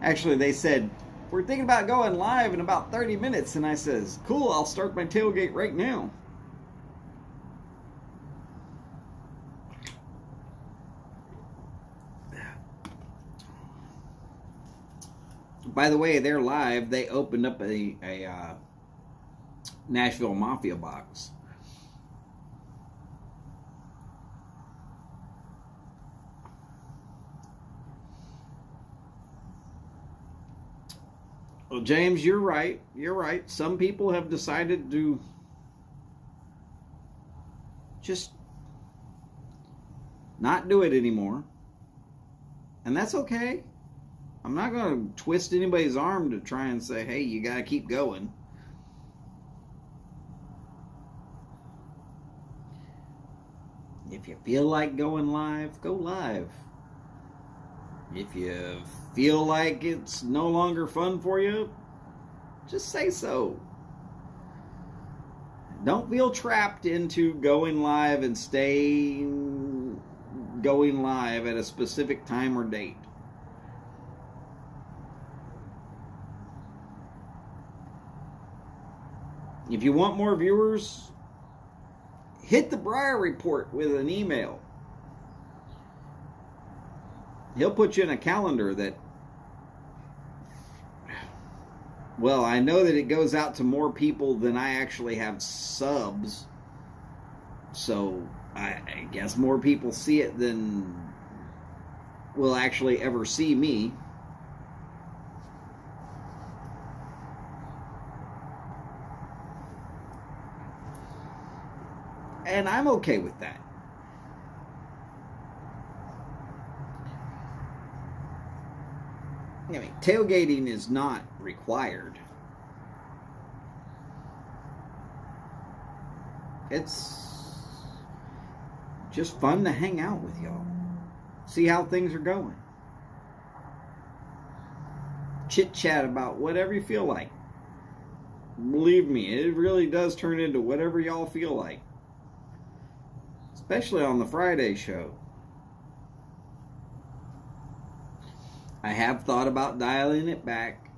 Actually, they said, "We're thinking about going live in about 30 minutes. And I says, "Cool, I'll start my tailgate right now." By the way, they're live. They opened up a Nashville Mafia box. Well, James, you're right. You're right. Some people have decided to just not do it anymore. And that's okay. I'm not going to twist anybody's arm to try and say, "Hey, you got to keep going." If you feel like going live, go live. If you feel like it's no longer fun for you, just say so. Don't feel trapped into going live and staying going live at a specific time or date. If you want more viewers, hit the Briar Report with an email. He'll put you in a calendar that, well, I know that it goes out to more people than I actually have subs. So I guess more people see it than will actually ever see me. And I'm okay with that. I mean, tailgating is not required. It's just fun to hang out with y'all. See how things are going. Chit chat about whatever you feel like. Believe me, it really does turn into whatever y'all feel like. Especially on the Friday show. I have thought about dialing it back.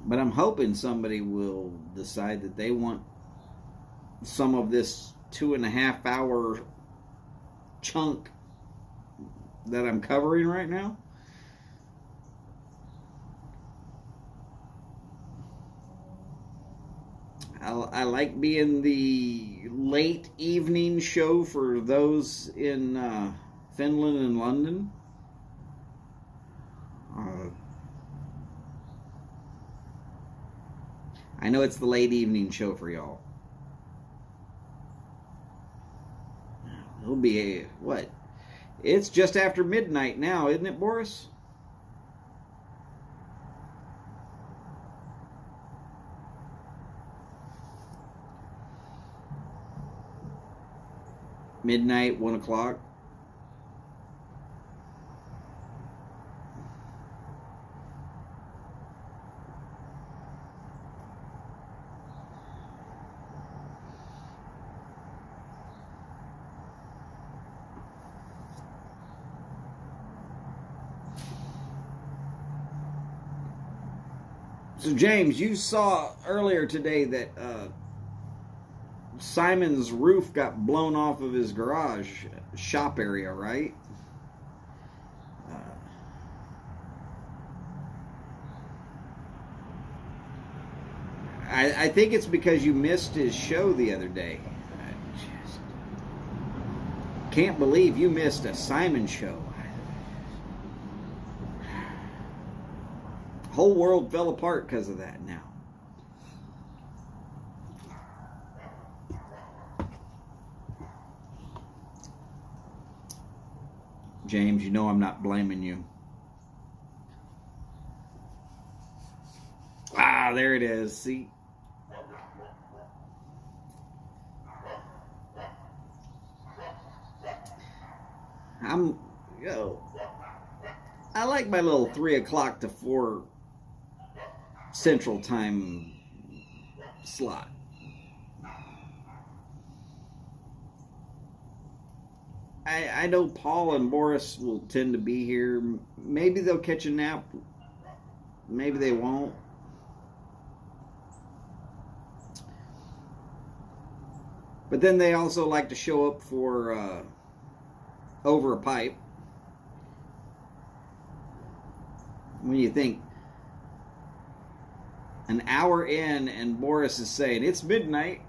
But I'm hoping somebody will decide that they want some of this 2.5 hour chunk that I'm covering right now. I like being the late evening show for those in Finland and London. I know it's the late evening show for y'all. It'll be what? It's just after midnight now, isn't it, Boris? Midnight, 1 o'clock. So James, you saw earlier today that Simon's roof got blown off of his garage shop area, right? I think it's because you missed his show the other day. I just can't believe you missed a Simon show. Whole world fell apart because of that now. James, you know I'm not blaming you. Ah, there it is. See? I like my little 3 o'clock to 4 Central Time slot. I know Paul and Boris will tend to be here. Maybe they'll catch a nap. Maybe they won't. But then they also like to show up for Over a Pipe. When you think an hour in and Boris is saying, it's midnight.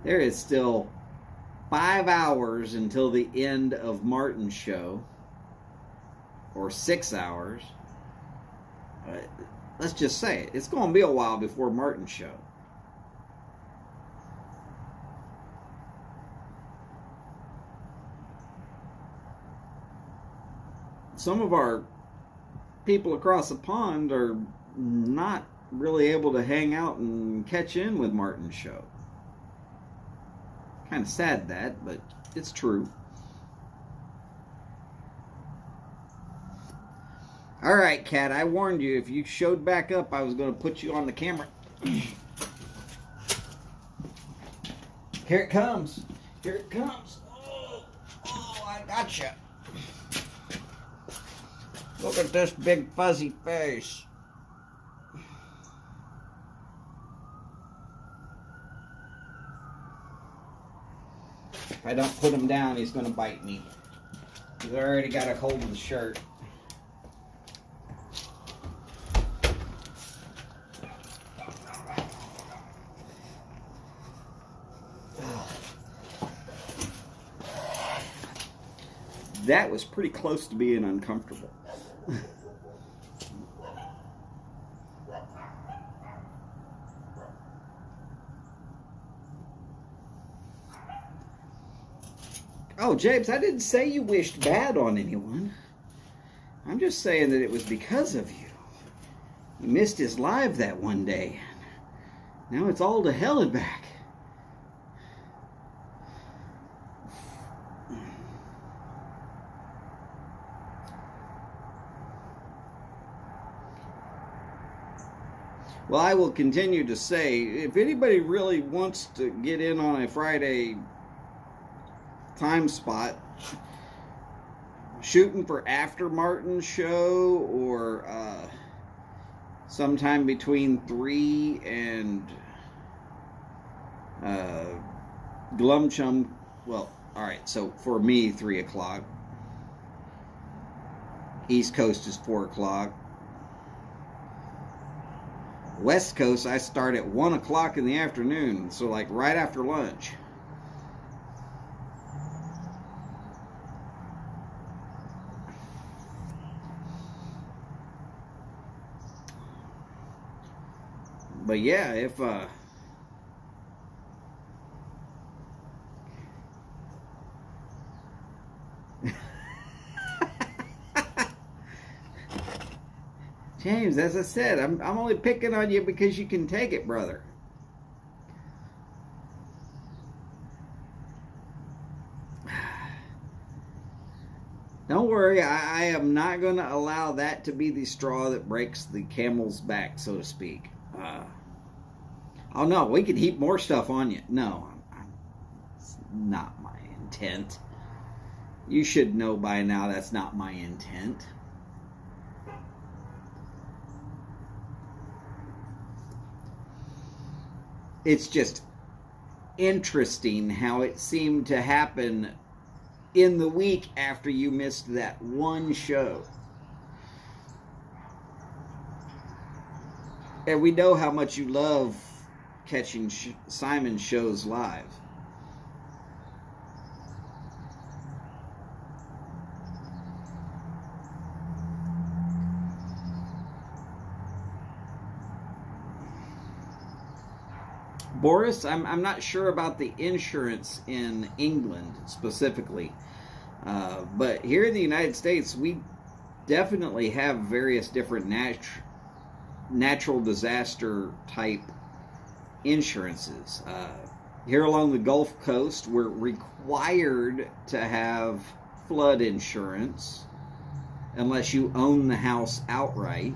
There is still 5 hours until the end of Martin's show. Or 6 hours. Let's just say it. It's going to be a while before Martin's show. Some of our people across the pond are not really able to hang out and catch in with Martin's show. Kind of sad that, but it's true. All right, Kat, I warned you. If you showed back up, I was going to put you on the camera. Here it comes. Here it comes. Oh, I gotcha. Look at this big fuzzy face. If I don't put him down, he's going to bite me. He's already got a hold of the shirt. That was pretty close to being uncomfortable. Oh, James, I didn't say you wished bad on anyone. I'm just saying that it was because of you. You missed his live that one day. Now it's all to hell and back. Well, I will continue to say, if anybody really wants to get in on a Friday time spot, shooting for after Martin's show or sometime between 3 and Glum, Chum, well, all right, so for me, 3 o'clock. East Coast is 4 o'clock. West Coast, I start at 1 o'clock in the afternoon, so like right after lunch. But yeah, if James, as I said, I'm only picking on you because you can take it, brother. Don't worry, I am not going to allow that to be the straw that breaks the camel's back, so to speak. Oh no, we could heap more stuff on you. No, it's not my intent. You should know by now that's not my intent. It's just interesting how it seemed to happen in the week after you missed that one show. And we know how much you love catching Simon's shows live. Boris, I'm not sure about the insurance in England specifically, but here in the United States, we definitely have various different natural disaster type insurances. Here along the Gulf Coast, we're required to have flood insurance unless you own the house outright.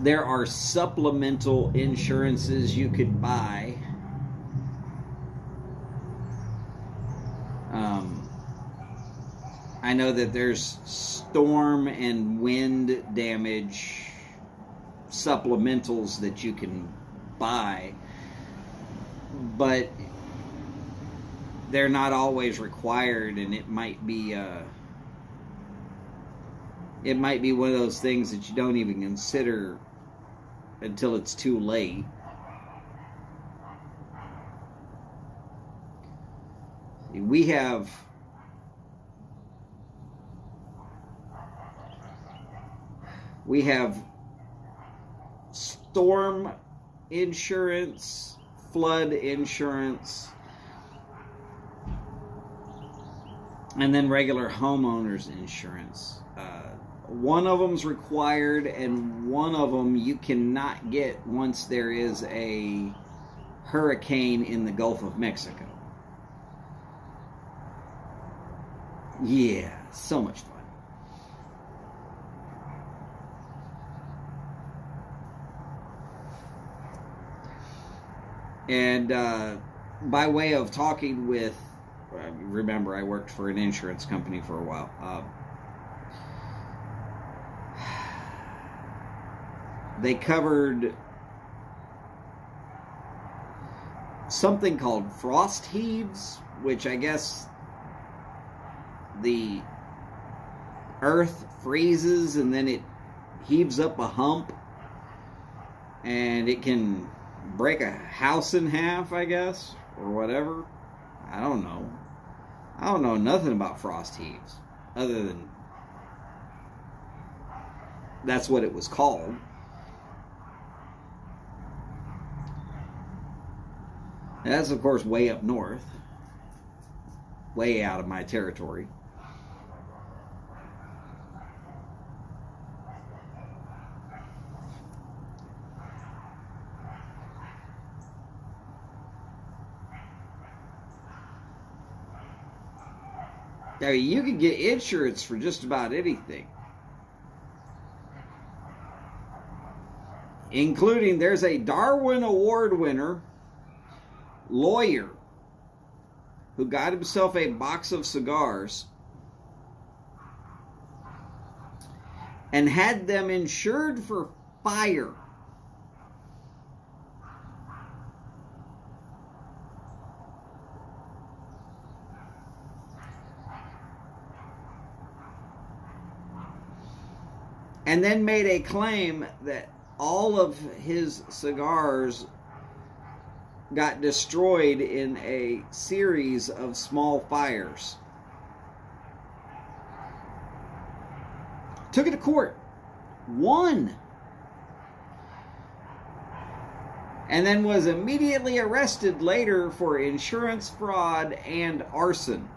There are supplemental insurances you could buy. I know that there's storm and wind damage supplementals that you can buy, but they're not always required, and it might be one of those things that you don't even consider until it's too late. We have storm insurance, flood insurance, and then regular homeowners insurance. One of them's required, and one of them you cannot get once there is a hurricane in the Gulf of Mexico. Yeah, so much fun. And by way of talking with, remember I worked for an insurance company for a while. They covered something called frost heaves, which I guess the earth freezes and then it heaves up a hump and it can break a house in half, I guess, or whatever. I don't know. I don't know nothing about frost heaves other than that's what it was called. And that's, of course, way up north. Way out of my territory. I mean, you can get insurance for just about anything. Including, there's a Darwin Award winner lawyer who got himself a box of cigars and had them insured for fire. And then made a claim that all of his cigars got destroyed in a series of small fires. Took it to court. Won. And then was immediately arrested later for insurance fraud and arson.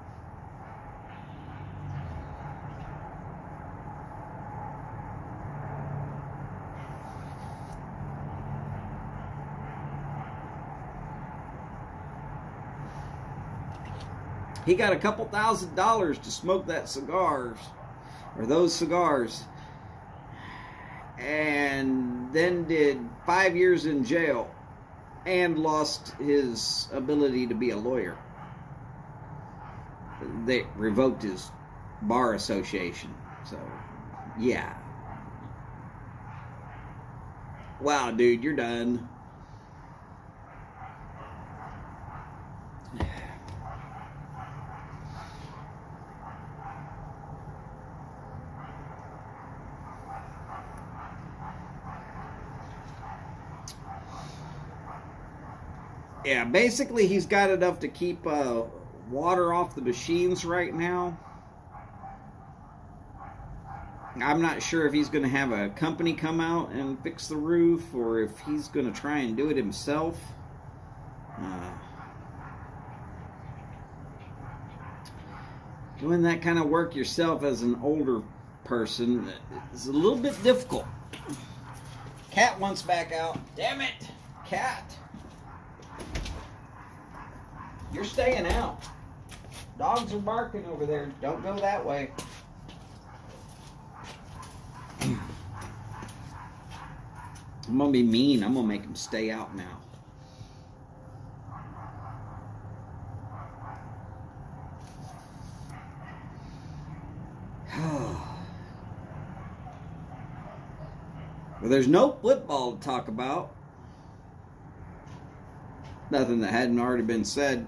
He got a couple $1,000s to smoke that cigars, or those cigars, and then did 5 years in jail and lost his ability to be a lawyer. They revoked his bar association. So, yeah. Wow, dude, you're done. Yeah, basically he's got enough to keep water off the machines right now. I'm not sure if he's going to have a company come out and fix the roof or if he's going to try and do it himself. Doing that kind of work yourself as an older person is a little bit difficult. Cat wants back out. Damn it, cat. You're staying out. Dogs are barking over there. Don't go that way. I'm going to be mean. I'm going to make him stay out now. Well, there's no football to talk about. Nothing that hadn't already been said.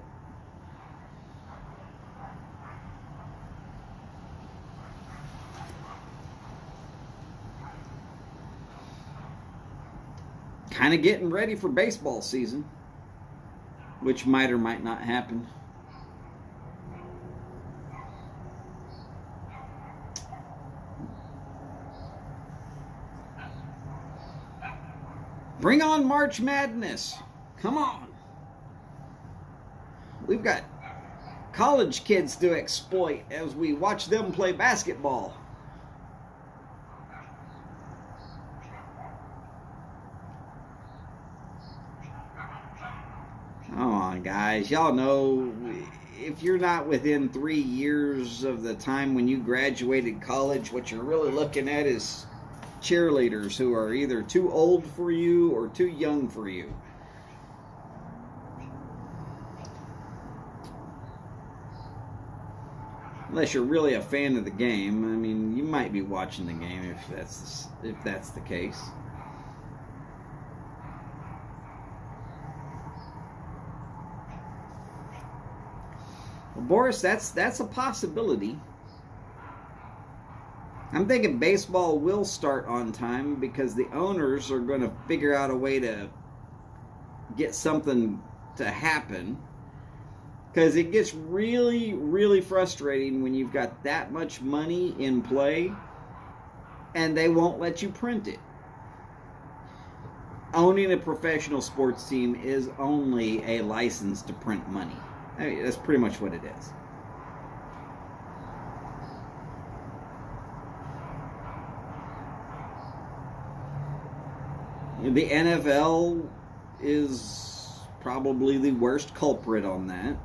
Kind of getting ready for baseball season, which might or might not happen. Bring on March Madness. Come on. We've got college kids to exploit as we watch them play basketball. Come on, guys. Y'all know if you're not within 3 years of the time when you graduated college, what you're really looking at is cheerleaders who are either too old for you or too young for you. Unless you're really a fan of the game. I mean, you might be watching the game if that's the case. Well, Boris, that's a possibility. I'm thinking baseball will start on time because the owners are going to figure out a way to get something to happen. Because it gets really, really frustrating when you've got that much money in play and they won't let you print it. Owning a professional sports team is only a license to print money. I mean, that's pretty much what it is. The NFL is probably the worst culprit on that.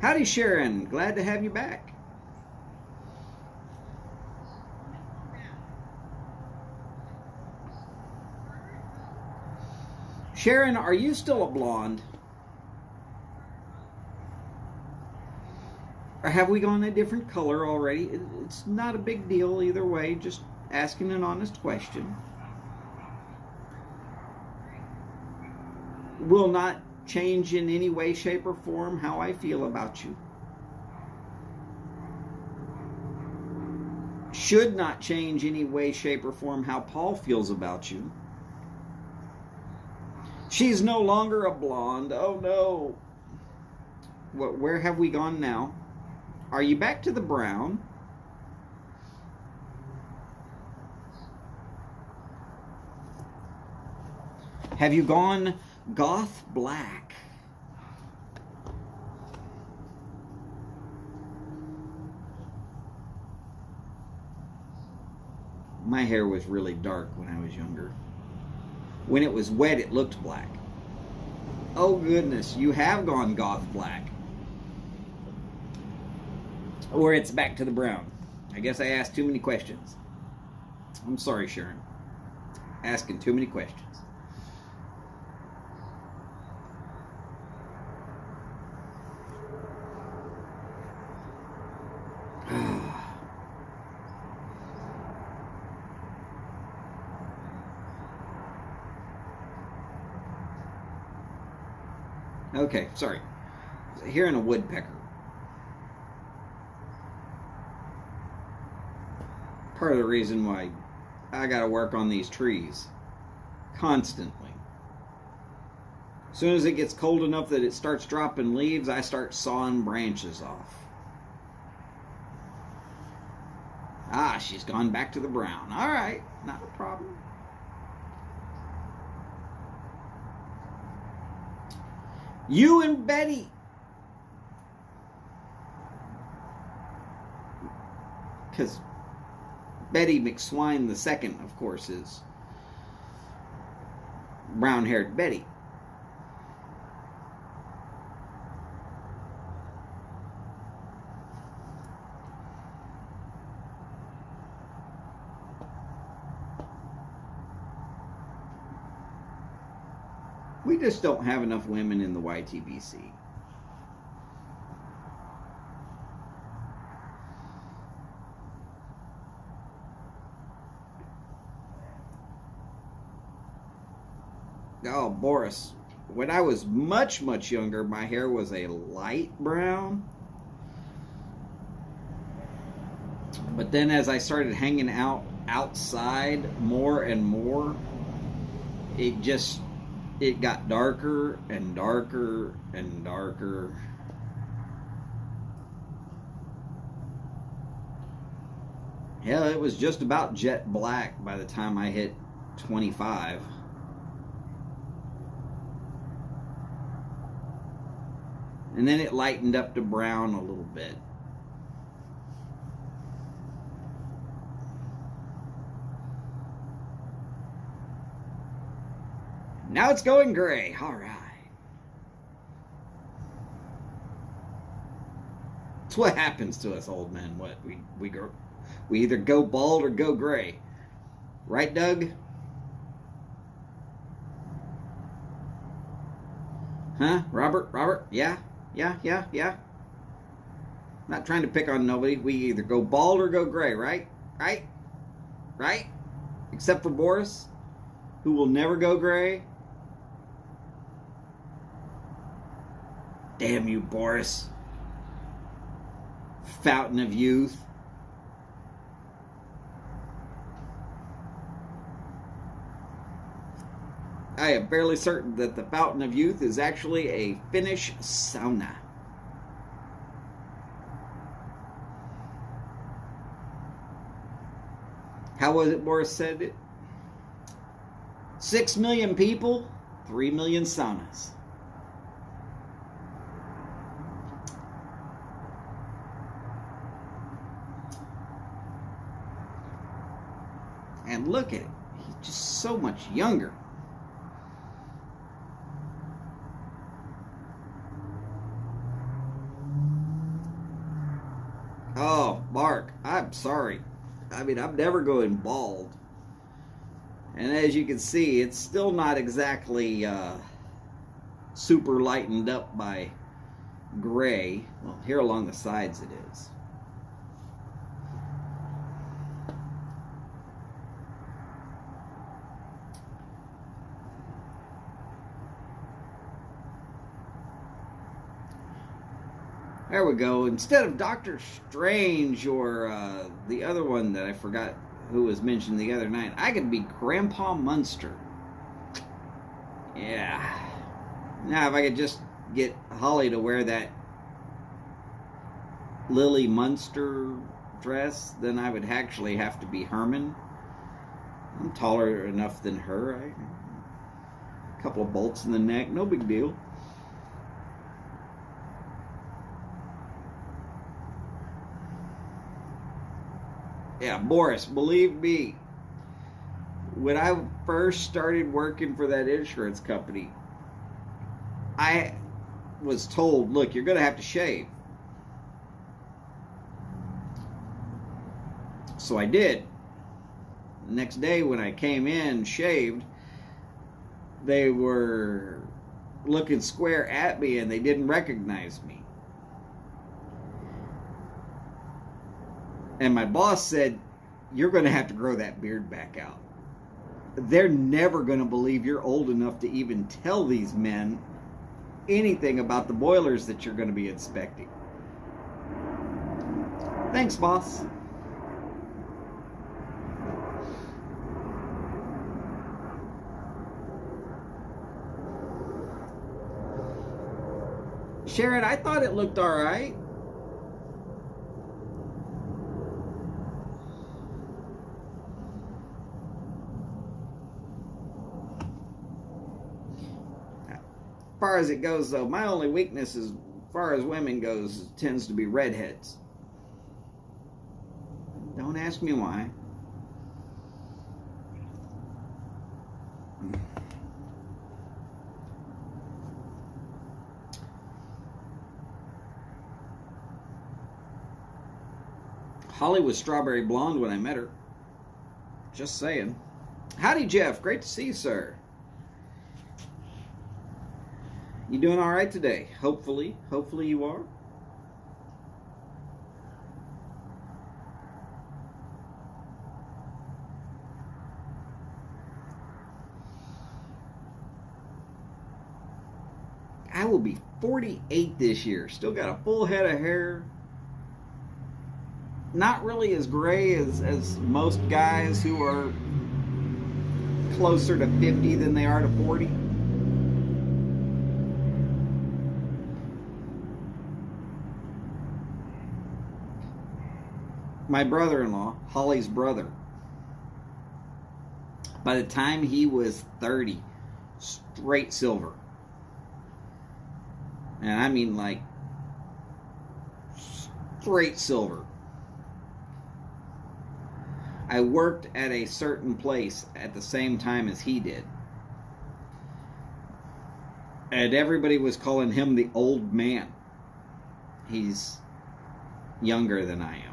Howdy, Sharon. Glad to have you back. Sharon, are you still a blonde? Or have we gone a different color already? It's not a big deal either way, just asking an honest question. Will not change in any way, shape, or form how I feel about you. Should not change any way, shape, or form how Paul feels about you. She's no longer a blonde. Oh no. Where have we gone now? Are you back to the brown? Have you gone goth black? My hair was really dark when I was younger. When it was wet, it looked black. Oh goodness, you have gone goth black. Or it's back to the brown. I guess I asked too many questions. I'm sorry, Sharon. Asking too many questions. Okay, sorry. Hearing a woodpecker. Part of the reason why I gotta work on these trees constantly. As soon as it gets cold enough that it starts dropping leaves, I start sawing branches off. Ah, she's gone back to the brown. All right, not a problem. You and Betty. Because Betty McSwine II, of course, is brown-haired Betty. We just don't have enough women in the YTBC. Oh, Boris. When I was much, much younger, my hair was a light brown. But then as I started hanging out outside more and more, it got darker and darker and darker. Hell, it was just about jet black by the time I hit 25. And then it lightened up to brown a little bit. Now it's going gray. All right. It's what happens to us old men. What we either go bald or go gray. Right, Doug? Huh? Robert? Yeah? Not trying to pick on nobody. We either go bald or go gray, right? Right? Except for Boris, who will never go gray. Damn you, Boris. Fountain of youth. I am fairly certain that the Fountain of Youth is actually a Finnish sauna. How was it Boris said it? 6 million people, 3 million saunas. And look at it. He's just so much younger. Oh, Mark, I'm sorry. I mean, I'm never going bald. And as you can see, it's still not exactly super lightened up by gray. Well, here along the sides it is. There we go. Instead of Doctor Strange or the other one that I forgot who was mentioned the other night, I could be Grandpa Munster. Yeah. Now, if I could just get Holly to wear that Lily Munster dress, then I would actually have to be Herman. I'm taller enough than her. A couple of bolts in the neck, no big deal. Yeah, Boris, believe me, when I first started working for that insurance company, I was told, look, you're going to have to shave. So I did. The next day when I came in shaved, they were looking square at me and they didn't recognize me. And my boss said, you're going to have to grow that beard back out. They're never going to believe you're old enough to even tell these men anything about the boilers that you're going to be inspecting. Thanks, boss. Sharon, I thought it looked all right. As far as it goes, though, my only weakness, as far as women goes, tends to be redheads. Don't ask me why. Holly was strawberry blonde when I met her. Just saying. Howdy, Jeff. Great to see you, sir. You doing all right today? Hopefully you are. I will be 48 this year. Still got a full head of hair. Not really as gray as most guys who are closer to 50 than they are to 40. My brother-in-law, Holly's brother, by the time he was 30, straight silver. And I mean like straight silver. I worked at a certain place at the same time as he did. And everybody was calling him the old man. He's younger than I am.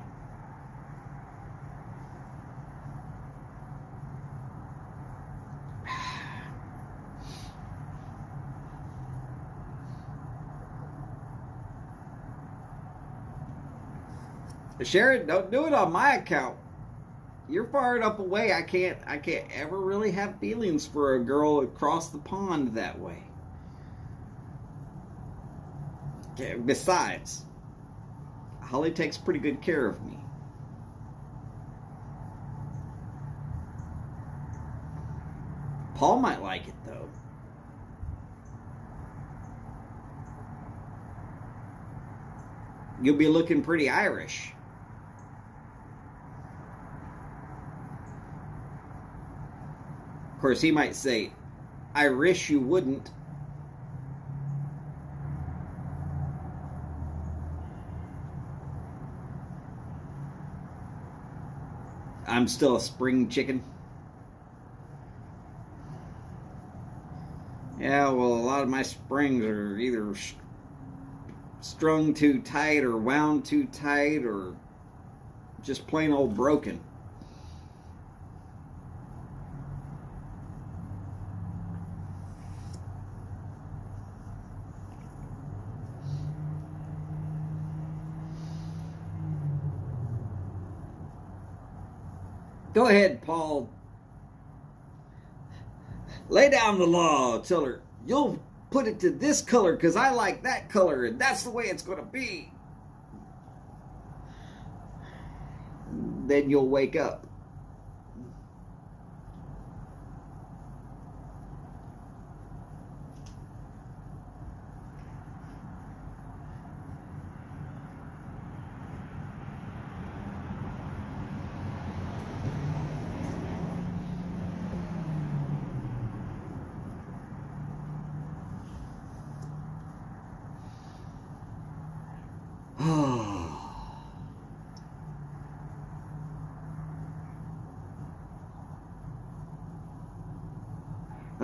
Sharon, don't do it on my account. You're far enough away. I can't ever really have feelings for a girl across the pond that way. Besides, Holly takes pretty good care of me. Paul might like it though. You'll be looking pretty Irish. Of course, he might say, I wish you wouldn't. I'm still a spring chicken. Yeah, well, a lot of my springs are either strung too tight or wound too tight or just plain old broken. Go ahead, Paul. Lay down the law. Tell her, you'll put it to this color because I like that color, and that's the way it's going to be. Then you'll wake up.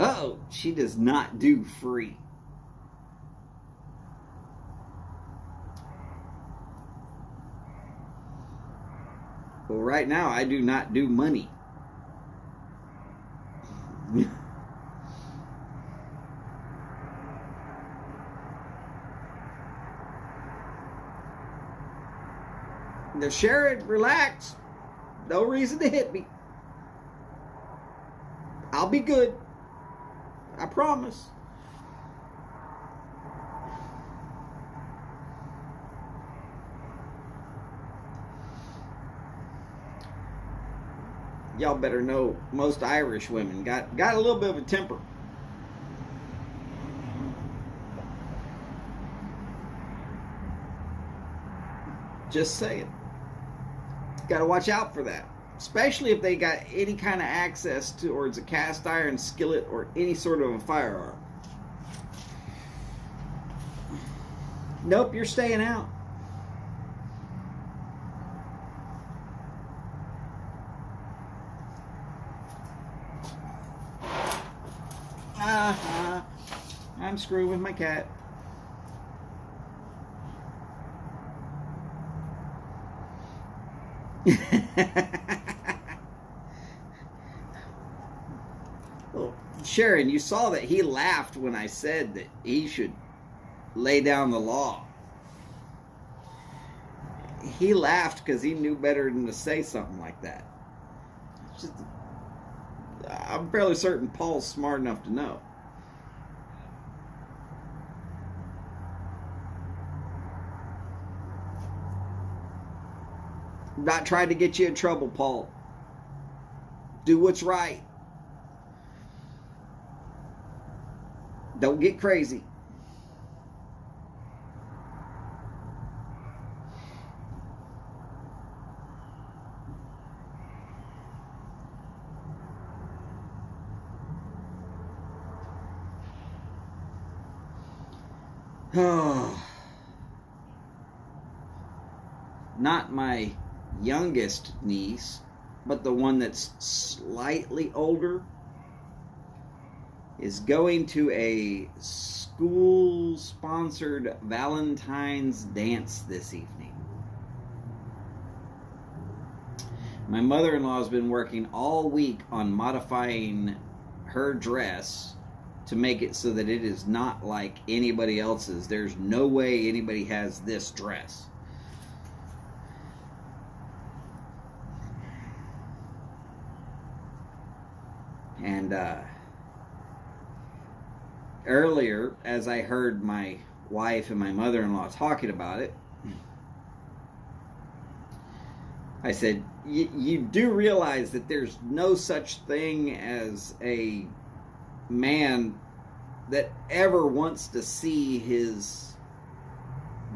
Oh, she does not do free. Well, right now I do not do money. Now, Sharon, relax. No reason to hit me. I'll be good. I promise. Y'all better know most Irish women got a little bit of a temper. Just saying. Got to watch out for that. Especially if they got any kind of access towards a cast iron skillet or any sort of a firearm. Nope, you're staying out. I'm screwing with my cat. Well, Sharon, you saw that he laughed when I said that he should lay down the law. He laughed because he knew better than to say something like that. I'm fairly certain Paul's smart enough to know. I'm not trying to get you in trouble, Paul. Do what's right. Don't get crazy. Not my youngest niece, but the one that's slightly older, is going to a school-sponsored Valentine's dance this evening. My mother-in-law has been working all week on modifying her dress to make it so that it is not like anybody else's. There's no way anybody has this dress. And earlier, as I heard my wife and my mother-in-law talking about it, I said, you do realize that there's no such thing as a man that ever wants to see his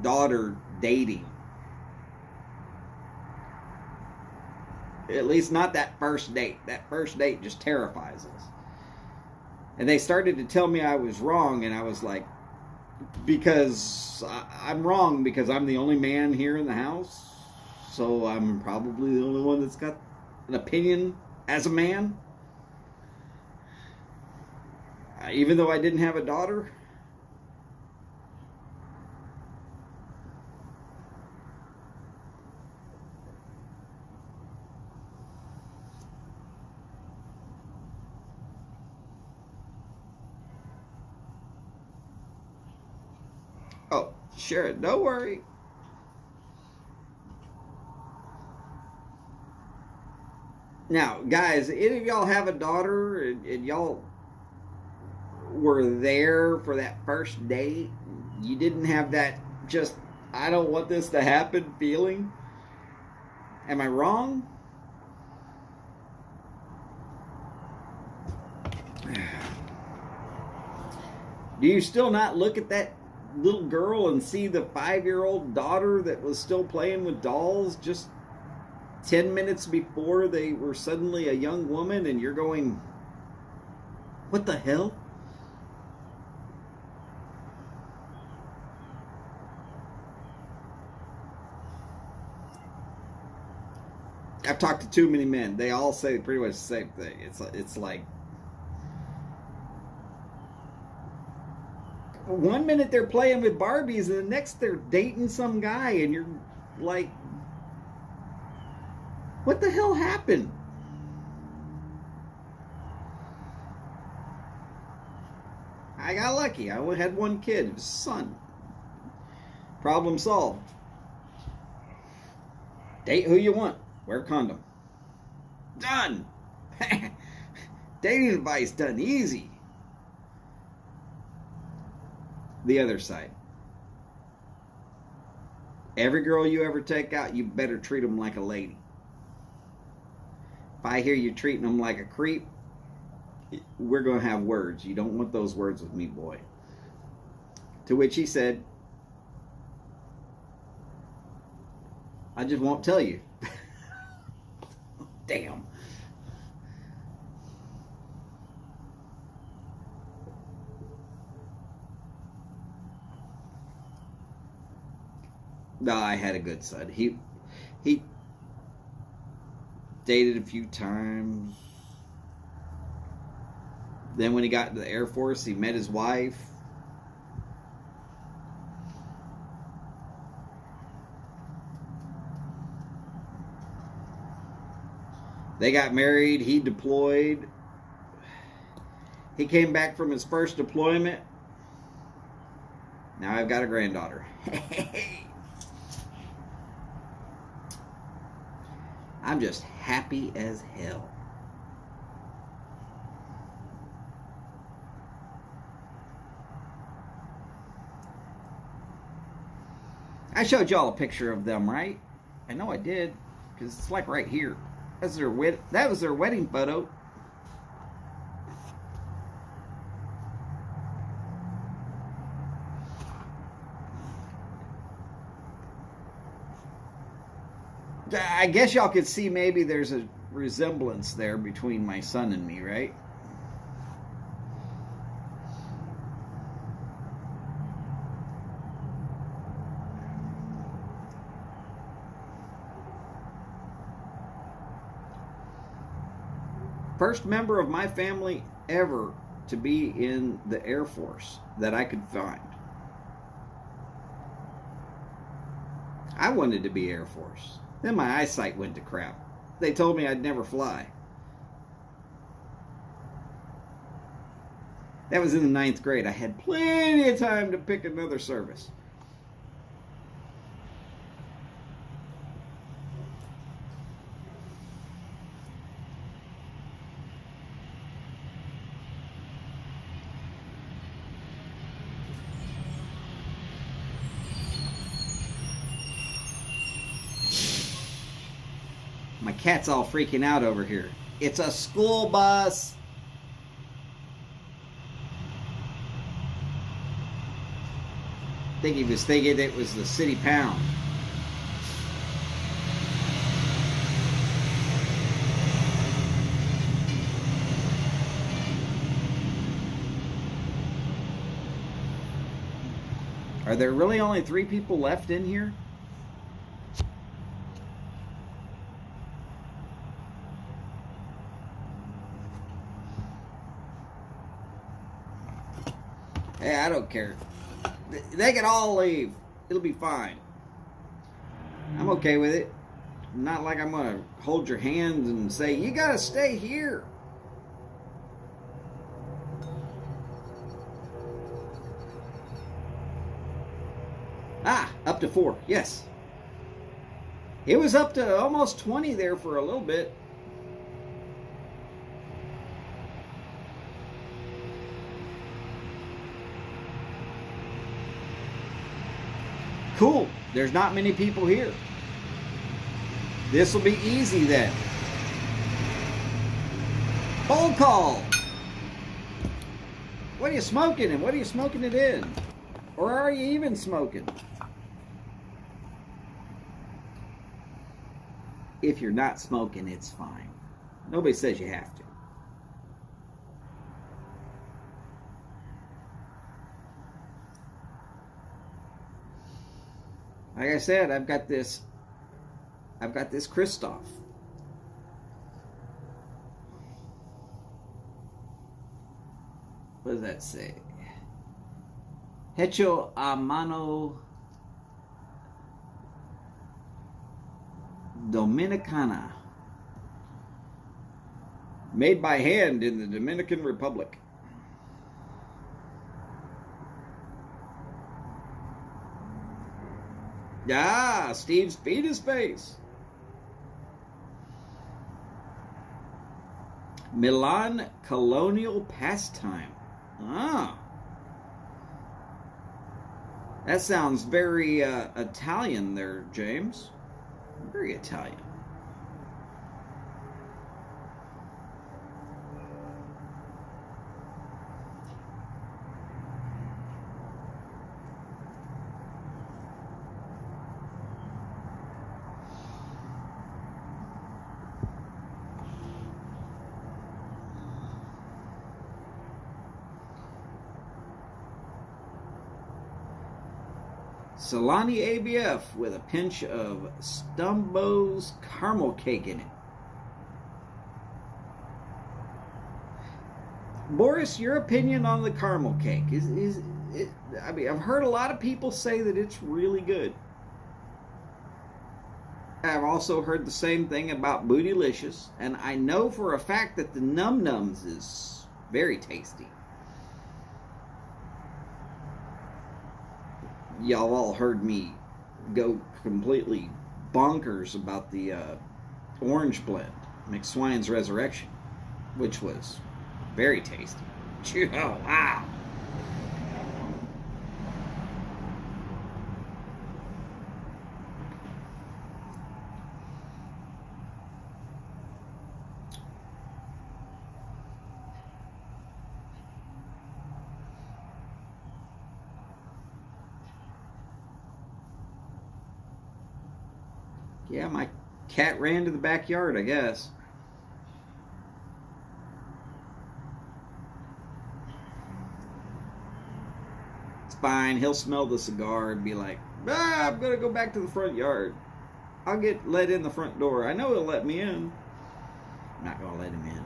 daughter dating. At least not that first date. That first date just terrifies us. And they started to tell me I was wrong, and I was like, because I'm wrong because I'm the only man here in the house, so I'm probably the only one that's got an opinion as a man, even though I didn't have a daughter. Oh, sure, don't worry. Now, guys, any of y'all have a daughter and y'all were there for that first date? You didn't have that just, I don't want this to happen feeling? Am I wrong? Do you still not look at that little girl and see the 5-year-old daughter that was still playing with dolls just 10 minutes before they were suddenly a young woman, and you're going, what the hell? I've talked to too many men. They all say pretty much the same thing. It's like, one minute they're playing with Barbies and the next they're dating some guy, and you're like, what the hell happened? I got lucky. I only had one kid. It was a son. Problem solved. Date who you want. Wear a condom. Done. Dating advice done easy. The other side. Every girl you ever take out, you better treat them like a lady. If I hear you treating them like a creep, we're going to have words. You don't want those words with me, boy. To which he said, I just won't tell you. Damn. No, I had a good son. He dated a few times. Then when he got into the Air Force, he met his wife. They got married. He deployed. He came back from his first deployment. Now I've got a granddaughter. I'm just happy as hell. I showed y'all a picture of them, right? I know I did, because it's like right here. That was their wedding photo. I guess y'all could see maybe there's a resemblance there between my son and me, right? First member of my family ever to be in the Air Force that I could find. I wanted to be Air Force. Then my eyesight went to crap. They told me I'd never fly. That was in the 9th grade. I had plenty of time to pick another service. My cat's all freaking out over here. It's a school bus. I think he was thinking it was the city pound. Are there really only 3 people left in here? Hey, I don't care. They can all leave. It'll be fine. I'm okay with it. Not like I'm going to hold your hands and say, you got to stay here. Ah, up to 4. Yes. It was up to almost 20 there for a little bit. Cool. There's not many people here. This will be easy then. Roll call. What are you smoking and what are you smoking it in? Or are you even smoking? If you're not smoking, it's fine. Nobody says you have to. Like I said, I've got this Christoph. What does that say? Hecho a mano Dominicana. Made by hand in the Dominican Republic. Ah, Steve's beat his face. Milan Colonial Pastime. Ah. That sounds very Italian there, James. Very Italian. Salani ABF with a pinch of Stumbo's caramel cake in it. Boris, your opinion on the caramel cake is it, I mean, I've heard a lot of people say that it's really good. I've also heard the same thing about Bootylicious, and I know for a fact that the Num Nums is very tasty. Y'all all heard me go completely bonkers about the orange blend, McSwine's Resurrection, which was very tasty. Oh, wow. Yeah, my cat ran to the backyard, I guess. It's fine. He'll smell the cigar and be like, I'm going to go back to the front yard. I'll get let in the front door. I know he'll let me in. I'm not going to let him in.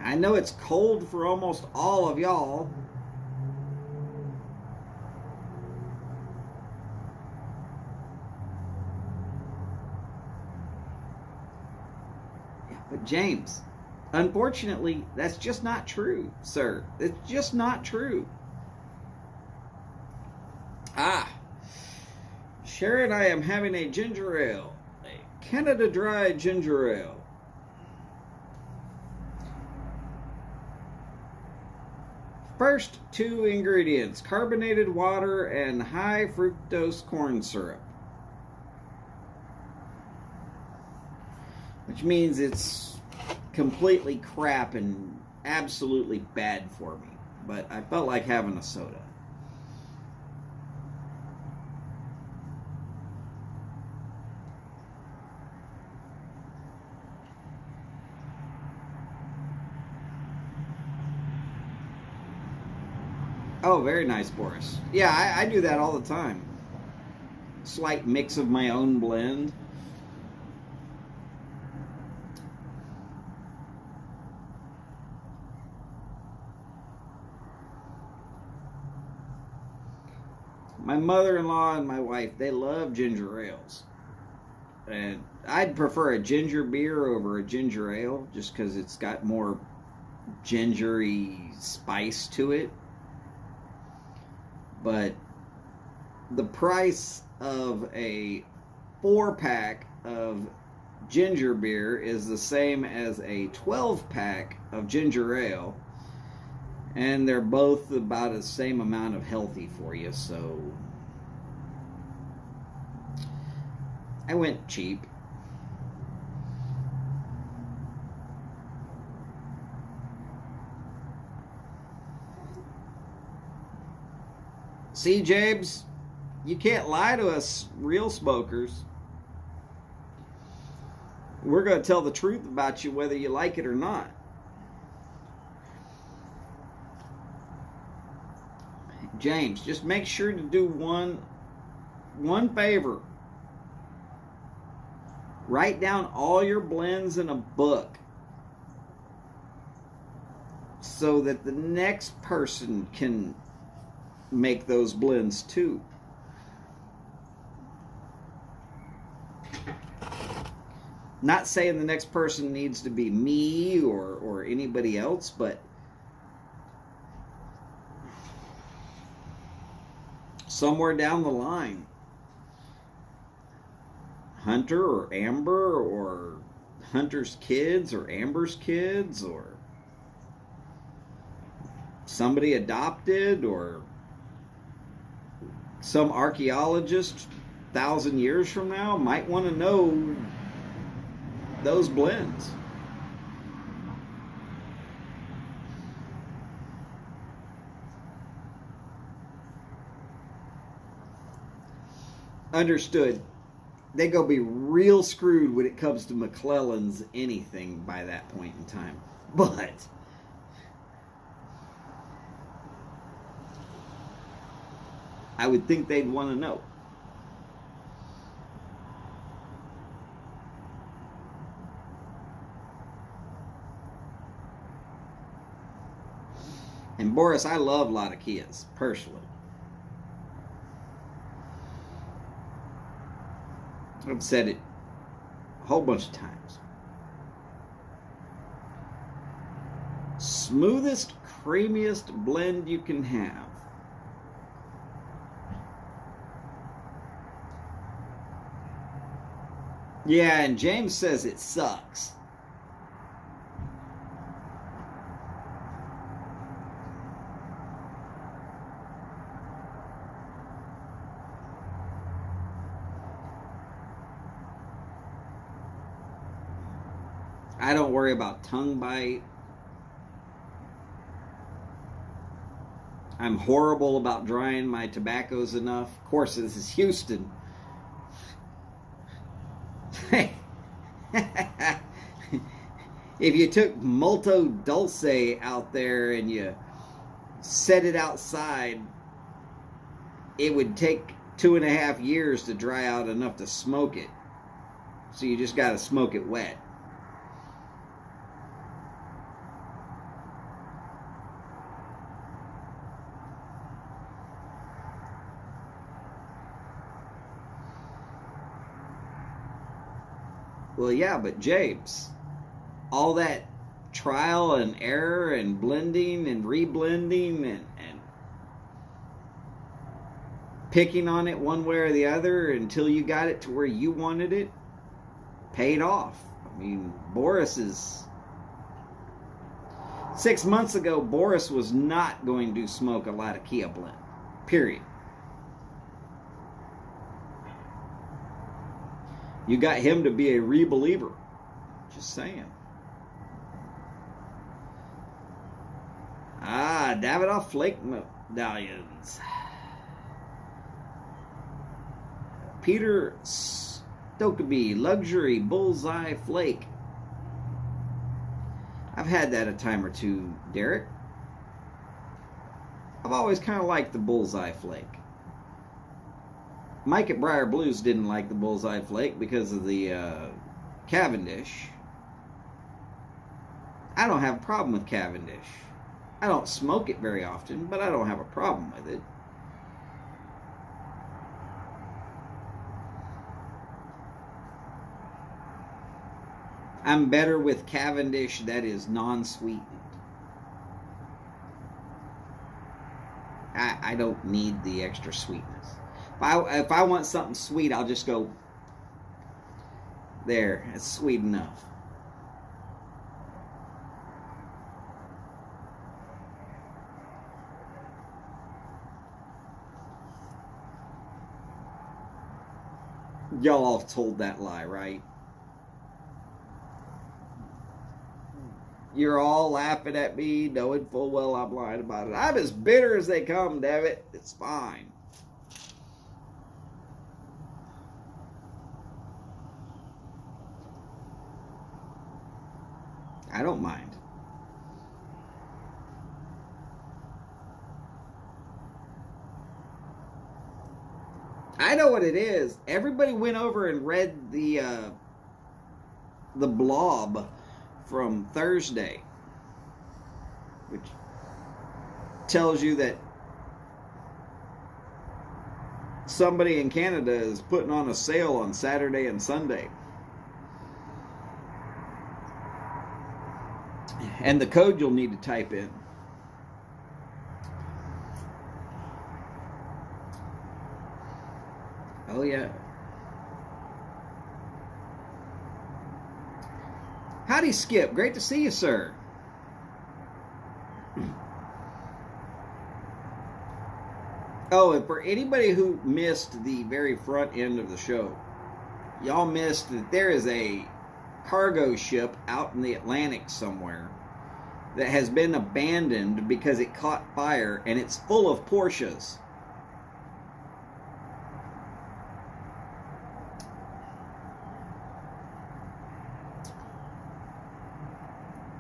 I know it's cold for almost all of y'all. Yeah, but James, unfortunately, that's just not true, sir. It's just not true. Sharon, I am having a ginger ale. A Canada Dry ginger ale. First two ingredients, carbonated water and high fructose corn syrup. Which means it's completely crap and absolutely bad for me. But I felt like having a soda. Oh, very nice, Boris. Yeah, I do that all the time. Slight mix of my own blend. My mother-in-law and my wife, they love ginger ales. And I'd prefer a ginger beer over a ginger ale just because it's got more gingery spice to it. But the price of a 4-pack of ginger beer is the same as a 12-pack of ginger ale, and they're both about the same amount of healthy for you, so I went cheap. See, Jabes, you can't lie to us real smokers. We're going to tell the truth about you whether you like it or not. James, just make sure to do one favor. Write down all your blends in a book so that the next person can make those blends too. Not saying the next person needs to be me or anybody else, but somewhere down the line, Hunter or Amber or Hunter's kids or Amber's kids or somebody adopted or some archaeologist 1,000 years from now might want to know those blends. Understood. They go be real screwed when it comes to McClellan's anything by that point in time. But I would think they'd want to know. And Boris, I love Latakias, personally. I've said it a whole bunch of times. Smoothest, creamiest blend you can have. Yeah, and James says it sucks. I don't worry about tongue bite. I'm horrible about drying my tobaccos enough. Of course, this is Houston. If you took Molto Dulce out there and you set it outside, it would take 2.5 years to dry out enough to smoke it. So you just got to smoke it wet. Well, yeah, but James, all that trial and error and blending and reblending and picking on it one way or the other until you got it to where you wanted it, paid off. I mean, Boris is... 6 months ago, Boris was not going to smoke a Latakia blend. Period. You got him to be a re-believer. Just saying. Ah, Davidoff Flake medallions. Peter Stokeby Luxury Bullseye Flake. I've had that a time or two, Derek. I've always kind of liked the Bullseye Flake. Mike at Briar Blues didn't like the Bullseye Flake because of the Cavendish. I don't have a problem with Cavendish. I don't smoke it very often, but I don't have a problem with it. I'm better with Cavendish that is non-sweetened. I don't need the extra sweetness. If I want something sweet, I'll just go, there, it's sweet enough. Y'all all told that lie, right? You're all laughing at me, knowing full well I'm lying about it. I'm as bitter as they come, damn it. It's fine. I don't mind. I know what it is. Everybody went over and read the blob from Thursday, which tells you that somebody in Canada is putting on a sale on Saturday and Sunday. And the code you'll need to type in. Oh, yeah. Howdy, Skip. Great to see you, sir. Oh, and for anybody who missed the very front end of the show, y'all missed that there is a cargo ship out in the Atlantic somewhere that has been abandoned because it caught fire, and it's full of Porsches.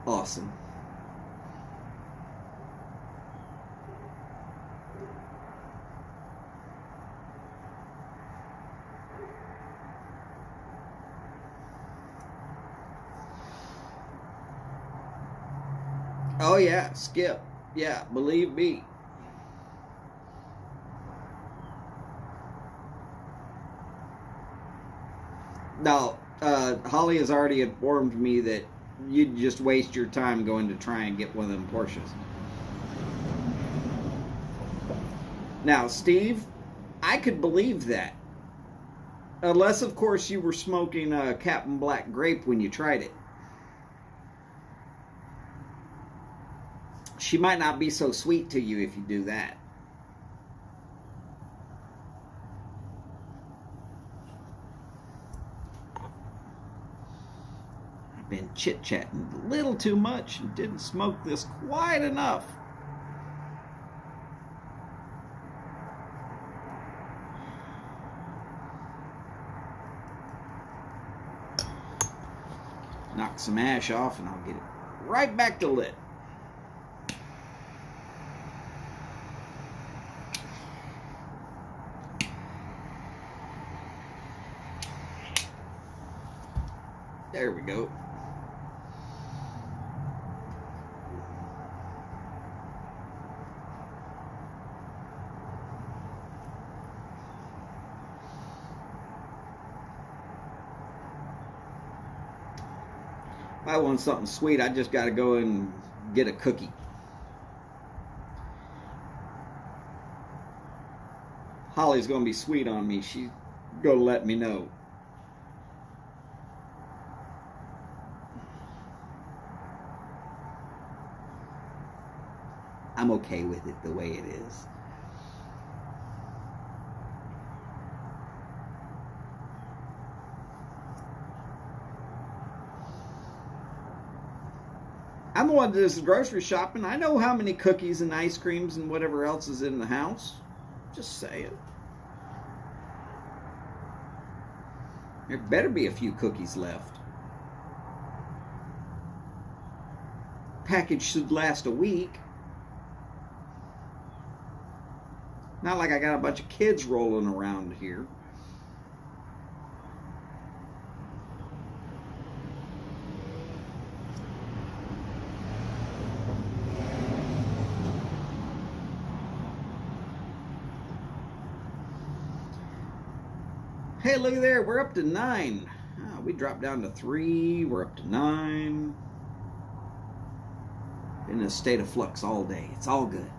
Awesome. Oh yeah, Skip. Yeah, believe me. Now, Holly has already informed me that you'd just waste your time going to try and get one of them Porsches. Now, Steve, I could believe that. Unless, of course, you were smoking Captain Black Grape when you tried it. She might not be so sweet to you if you do that. I've been chit-chatting a little too much and didn't smoke this quite enough. Knock some ash off and I'll get it right back to lit. There we go. If I want something sweet, I just got to go and get a cookie. Holly's going to be sweet on me. She's going to let me know. I'm okay with it the way it is. I'm the one that does grocery shopping. I know how many cookies and ice creams and whatever else is in the house. Just saying. There better be a few cookies left. Package should last a week. Not like I got a bunch of kids rolling around here. Hey, look at there. We're up to 9. Oh, we dropped down to 3. We're up to 9. Been in a state of flux all day. It's all good.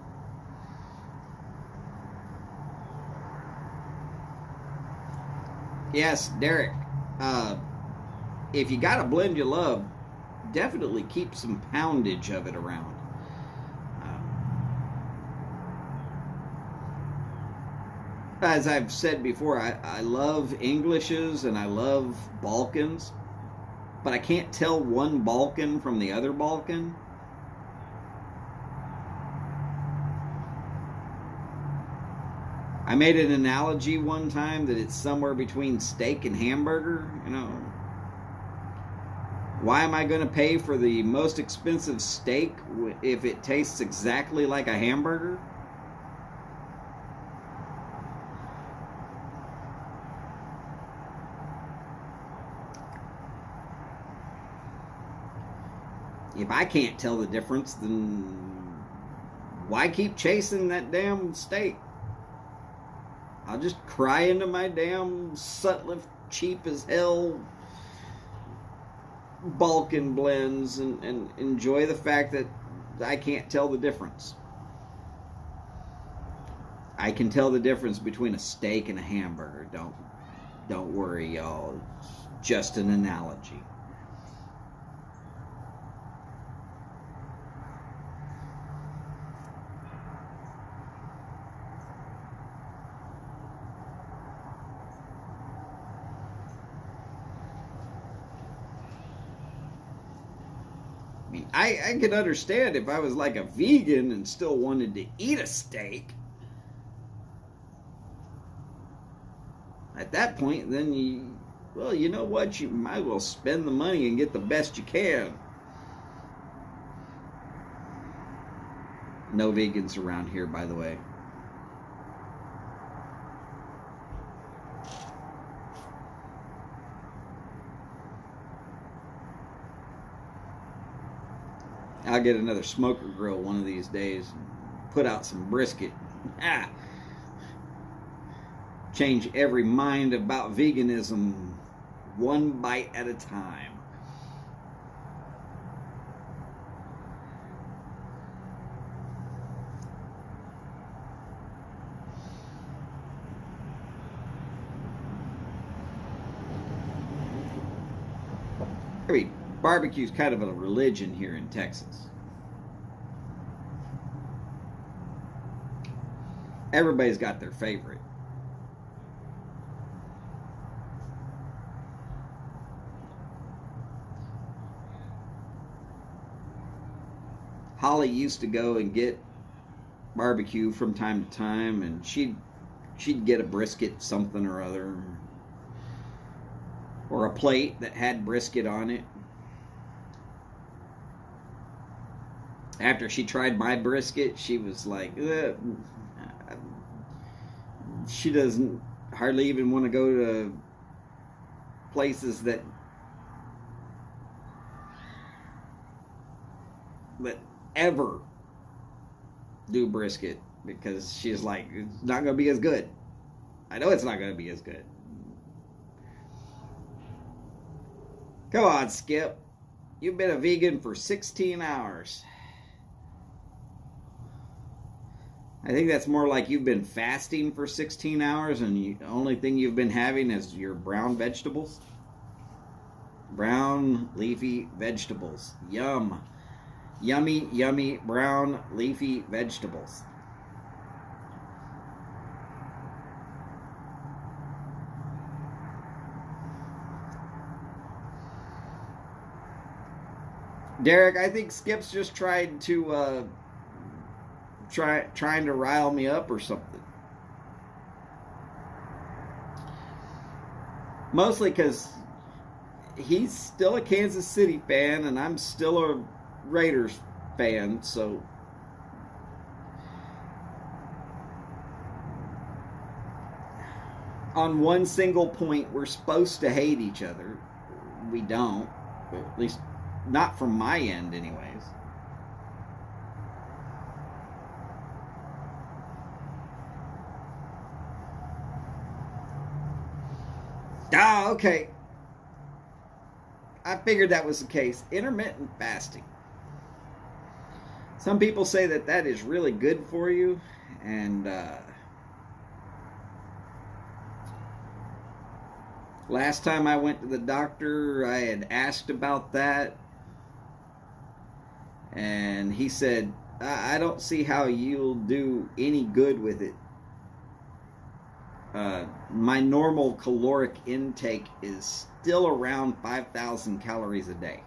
Yes, Derek. If you got a blend you love, definitely keep some poundage of it around. As I've said before, I love Englishes and I love Balkans, but I can't tell one Balkan from the other Balkan. I made an analogy one time that it's somewhere between steak and hamburger. You know, why am I going to pay for the most expensive steak if it tastes exactly like a hamburger? If I can't tell the difference, then why keep chasing that damn steak? I'll just cry into my damn Sutliff cheap as hell Balkan blends and enjoy the fact that I can't tell the difference. I can tell the difference between a steak and a hamburger. Don't worry, y'all. It's just an analogy. I mean, I could understand if I was like a vegan and still wanted to eat a steak. At that point, then you know what? You might as well spend the money and get the best you can. No vegans around here, by the way. I'll get another smoker grill one of these days and put out some brisket. Change every mind about veganism one bite at a time. I mean, barbecue's kind of a religion here in Texas. Everybody's got their favorite. Holly used to go and get barbecue from time to time, and she'd get a brisket something or other, or a plate that had brisket on it. After she tried my brisket, she was like, she doesn't hardly even want to go to places that ever do brisket, because she's like, it's not going to be as good. I know it's not going to be as good. Come on, Skip. You've been a vegan for 16 hours. I think that's more like you've been fasting for 16 hours and the only thing you've been having is your brown vegetables. Brown leafy vegetables. Yum. Yummy, yummy brown leafy vegetables. Derek, I think Skip's just tried to trying to rile me up or something. Mostly because he's still a Kansas City fan and I'm still a Raiders fan, so on one single point we're supposed to hate each other. We don't, at least not from my end anyways. Ah, okay. I figured that was the case. Intermittent fasting. Some people say that that is really good for you, and Last time I went to the doctor, I had asked about that, and he said, I don't see how you'll do any good with it. My normal caloric intake is still around 5,000 calories a day.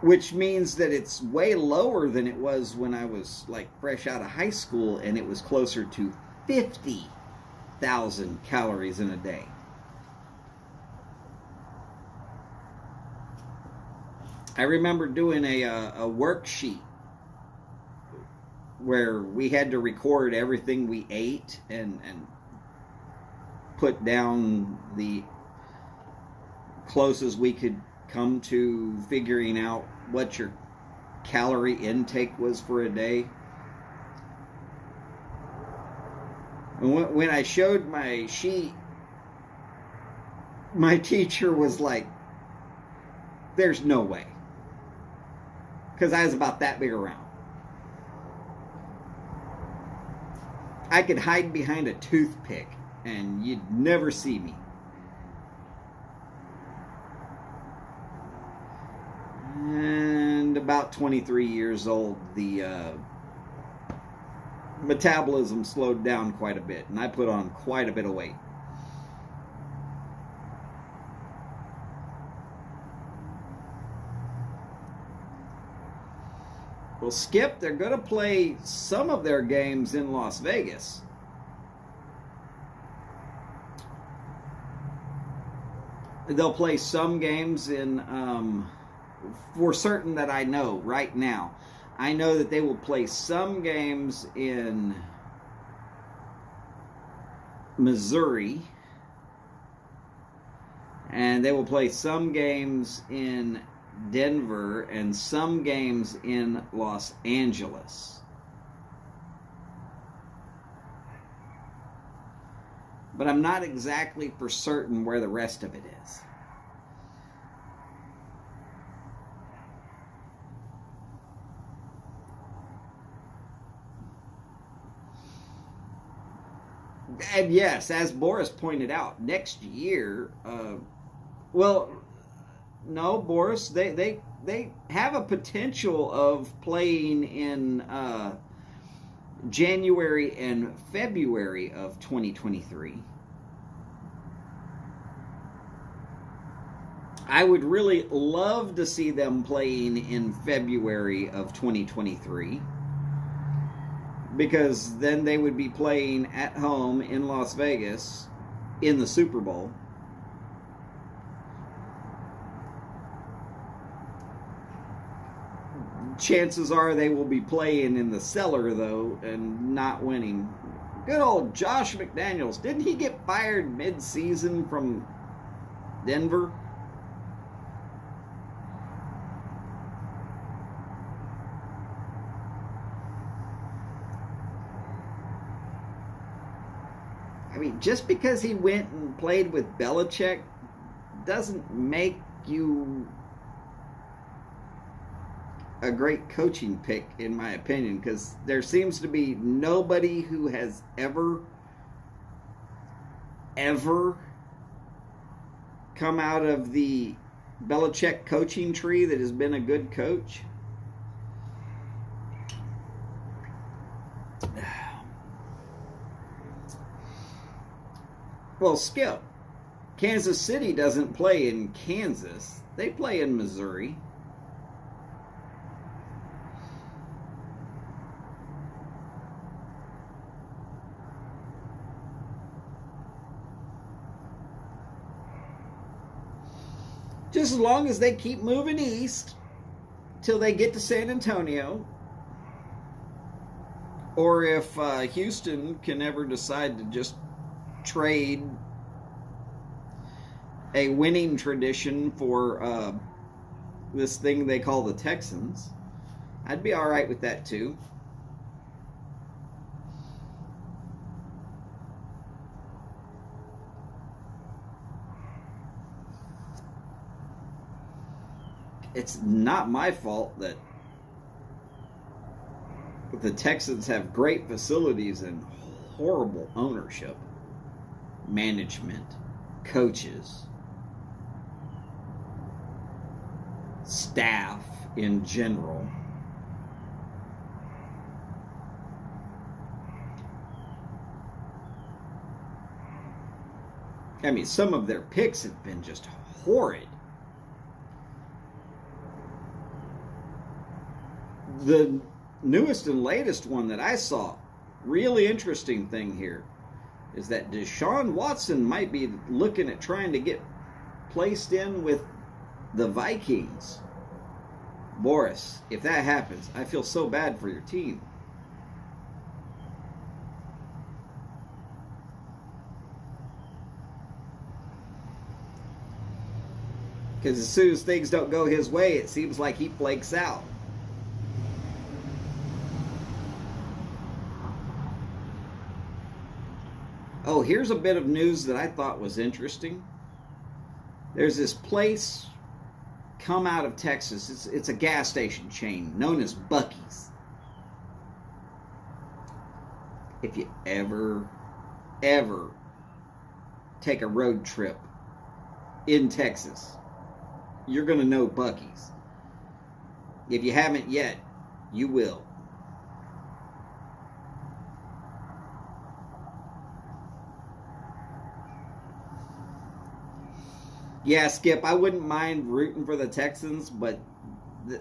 Which means that it's way lower than it was when I was like fresh out of high school, and it was closer to 50,000 calories in a day. I remember doing a worksheet where we had to record everything we ate and put down the closest we could come to figuring out what your calorie intake was for a day. And when I showed my sheet, my teacher was like, there's no way. Because I was about that big around. I could hide behind a toothpick and you'd never see me. And about 23 years old, the metabolism slowed down quite a bit, and I put on quite a bit of weight. Well, Skip, they're going to play some of their games in Las Vegas. They'll play some games in, for certain that I know right now. I know that they will play some games in Missouri. And they will play some games in Denver and some games in Los Angeles. But I'm not exactly for certain where the rest of it is. And yes, as Boris pointed out, next year, no, Boris, they have a potential of playing in January and February of 2023. I would really love to see them playing in February of 2023, because then they would be playing at home in Las Vegas in the Super Bowl. Chances are they will be playing in the cellar, though, and not winning. Good old Josh McDaniels. Didn't he get fired mid-season from Denver? I mean, just because he went and played with Belichick doesn't make you a great coaching pick, in my opinion, because there seems to be nobody who has ever come out of the Belichick coaching tree that has been a good coach. Well, Skip, Kansas City doesn't play in Kansas. They play in Missouri. Just as long as they keep moving east till they get to San Antonio. Or if Houston can ever decide to just trade a winning tradition for this thing they call the Texans, I'd be all right with that too. It's not my fault that the Texans have great facilities, and horrible ownership, management, coaches, staff in general. I mean, some of their picks have been just horrid. The newest and latest one that I saw, really interesting thing here, is that Deshaun Watson might be looking at trying to get placed in with the Vikings. Boris, if that happens, I feel so bad for your team. Because as soon as things don't go his way, it seems like he flakes out. Oh, here's a bit of news that I thought was interesting. There's this place come out of Texas. It's a gas station chain known as Buc-ee's. If you ever take a road trip in Texas, you're going to know Buc-ee's. If you haven't yet, you will. Yeah, Skip, I wouldn't mind rooting for the Texans, but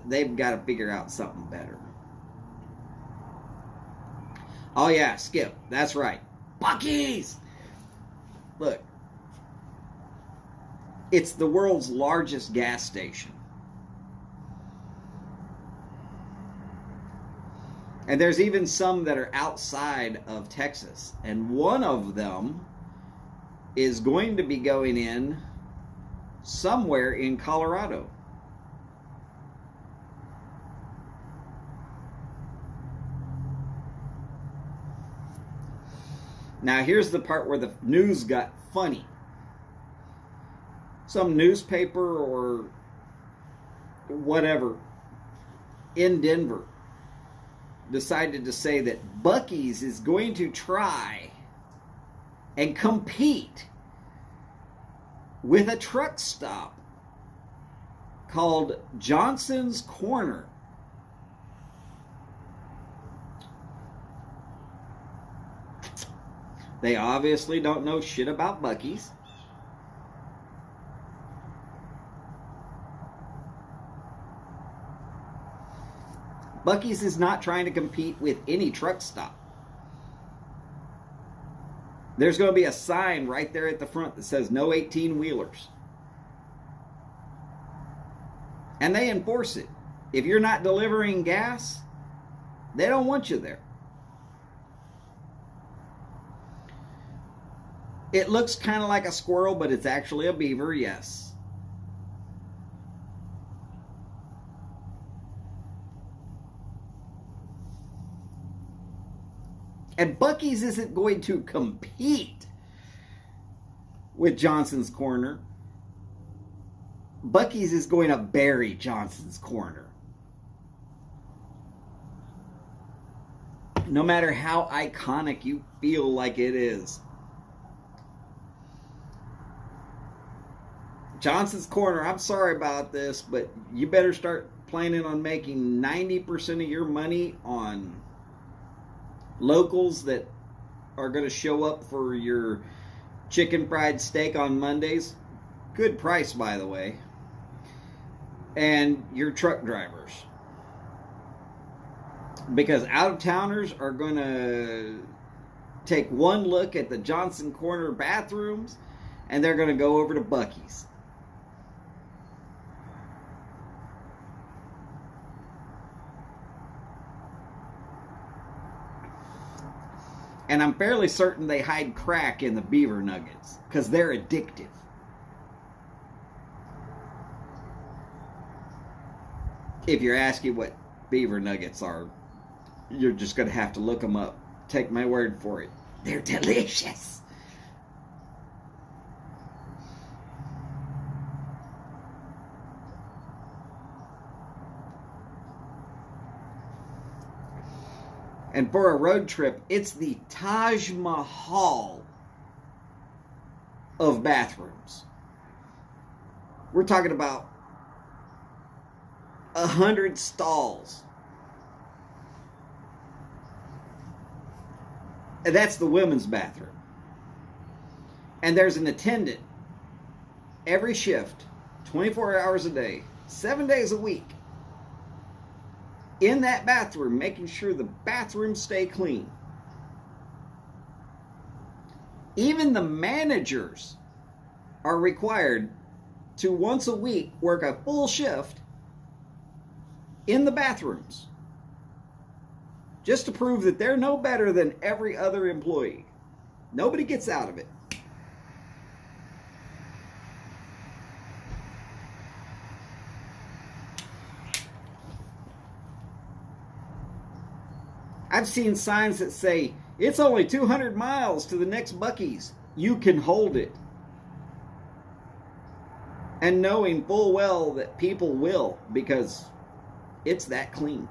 they've got to figure out something better. Oh, yeah, Skip, that's right. Buc-ee's! Look, it's the world's largest gas station. And there's even some that are outside of Texas. And one of them is going to be going in somewhere in Colorado. Now here's the part where the news got funny. Some newspaper or whatever in Denver decided to say that Buc-ee's is going to try and compete with a truck stop called Johnson's Corner. They obviously don't know shit about Buc-ee's. Buc-ee's is not trying to compete with any truck stop. There's going to be a sign right there at the front that says no 18-wheelers. And they enforce it. If you're not delivering gas, they don't want you there. It looks kind of like a squirrel, but it's actually a beaver, yes. And Buc-ee's isn't going to compete with Johnson's Corner. Buc-ee's is going to bury Johnson's Corner. No matter how iconic you feel like it is. Johnson's Corner, I'm sorry about this, but you better start planning on making 90% of your money on locals that are going to show up for your chicken fried steak on Mondays. Good price, by the way. And your truck drivers. Because out-of-towners are going to take one look at the Johnson Corner bathrooms and they're going to go over to Buc-ee's. And I'm fairly certain they hide crack in the beaver nuggets because they're addictive. If you're asking what beaver nuggets are, you're just going to have to look them up. Take my word for it. They're delicious. And for a road trip, it's the Taj Mahal of bathrooms. We're talking about 100 stalls. And that's the women's bathroom. And there's an attendant every shift, 24 hours a day, 7 days a week, in that bathroom, making sure the bathrooms stay clean. Even the managers are required to once a week work a full shift in the bathrooms, just to prove that they're no better than every other employee. Nobody gets out of it. I've seen signs that say, it's only 200 miles to the next Buc-ee's. You can hold it. And knowing full well that people will, because it's that clean.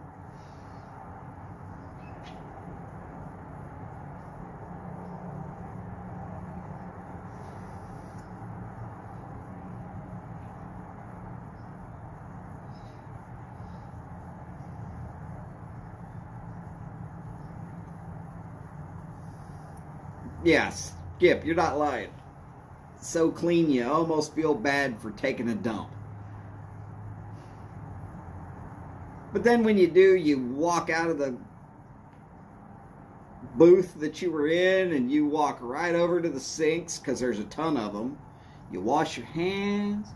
Yes, Skip, you're not lying. So clean you almost feel bad for taking a dump. But then when you do, you walk out of the booth that you were in and you walk right over to the sinks, because there's a ton of them. You wash your hands,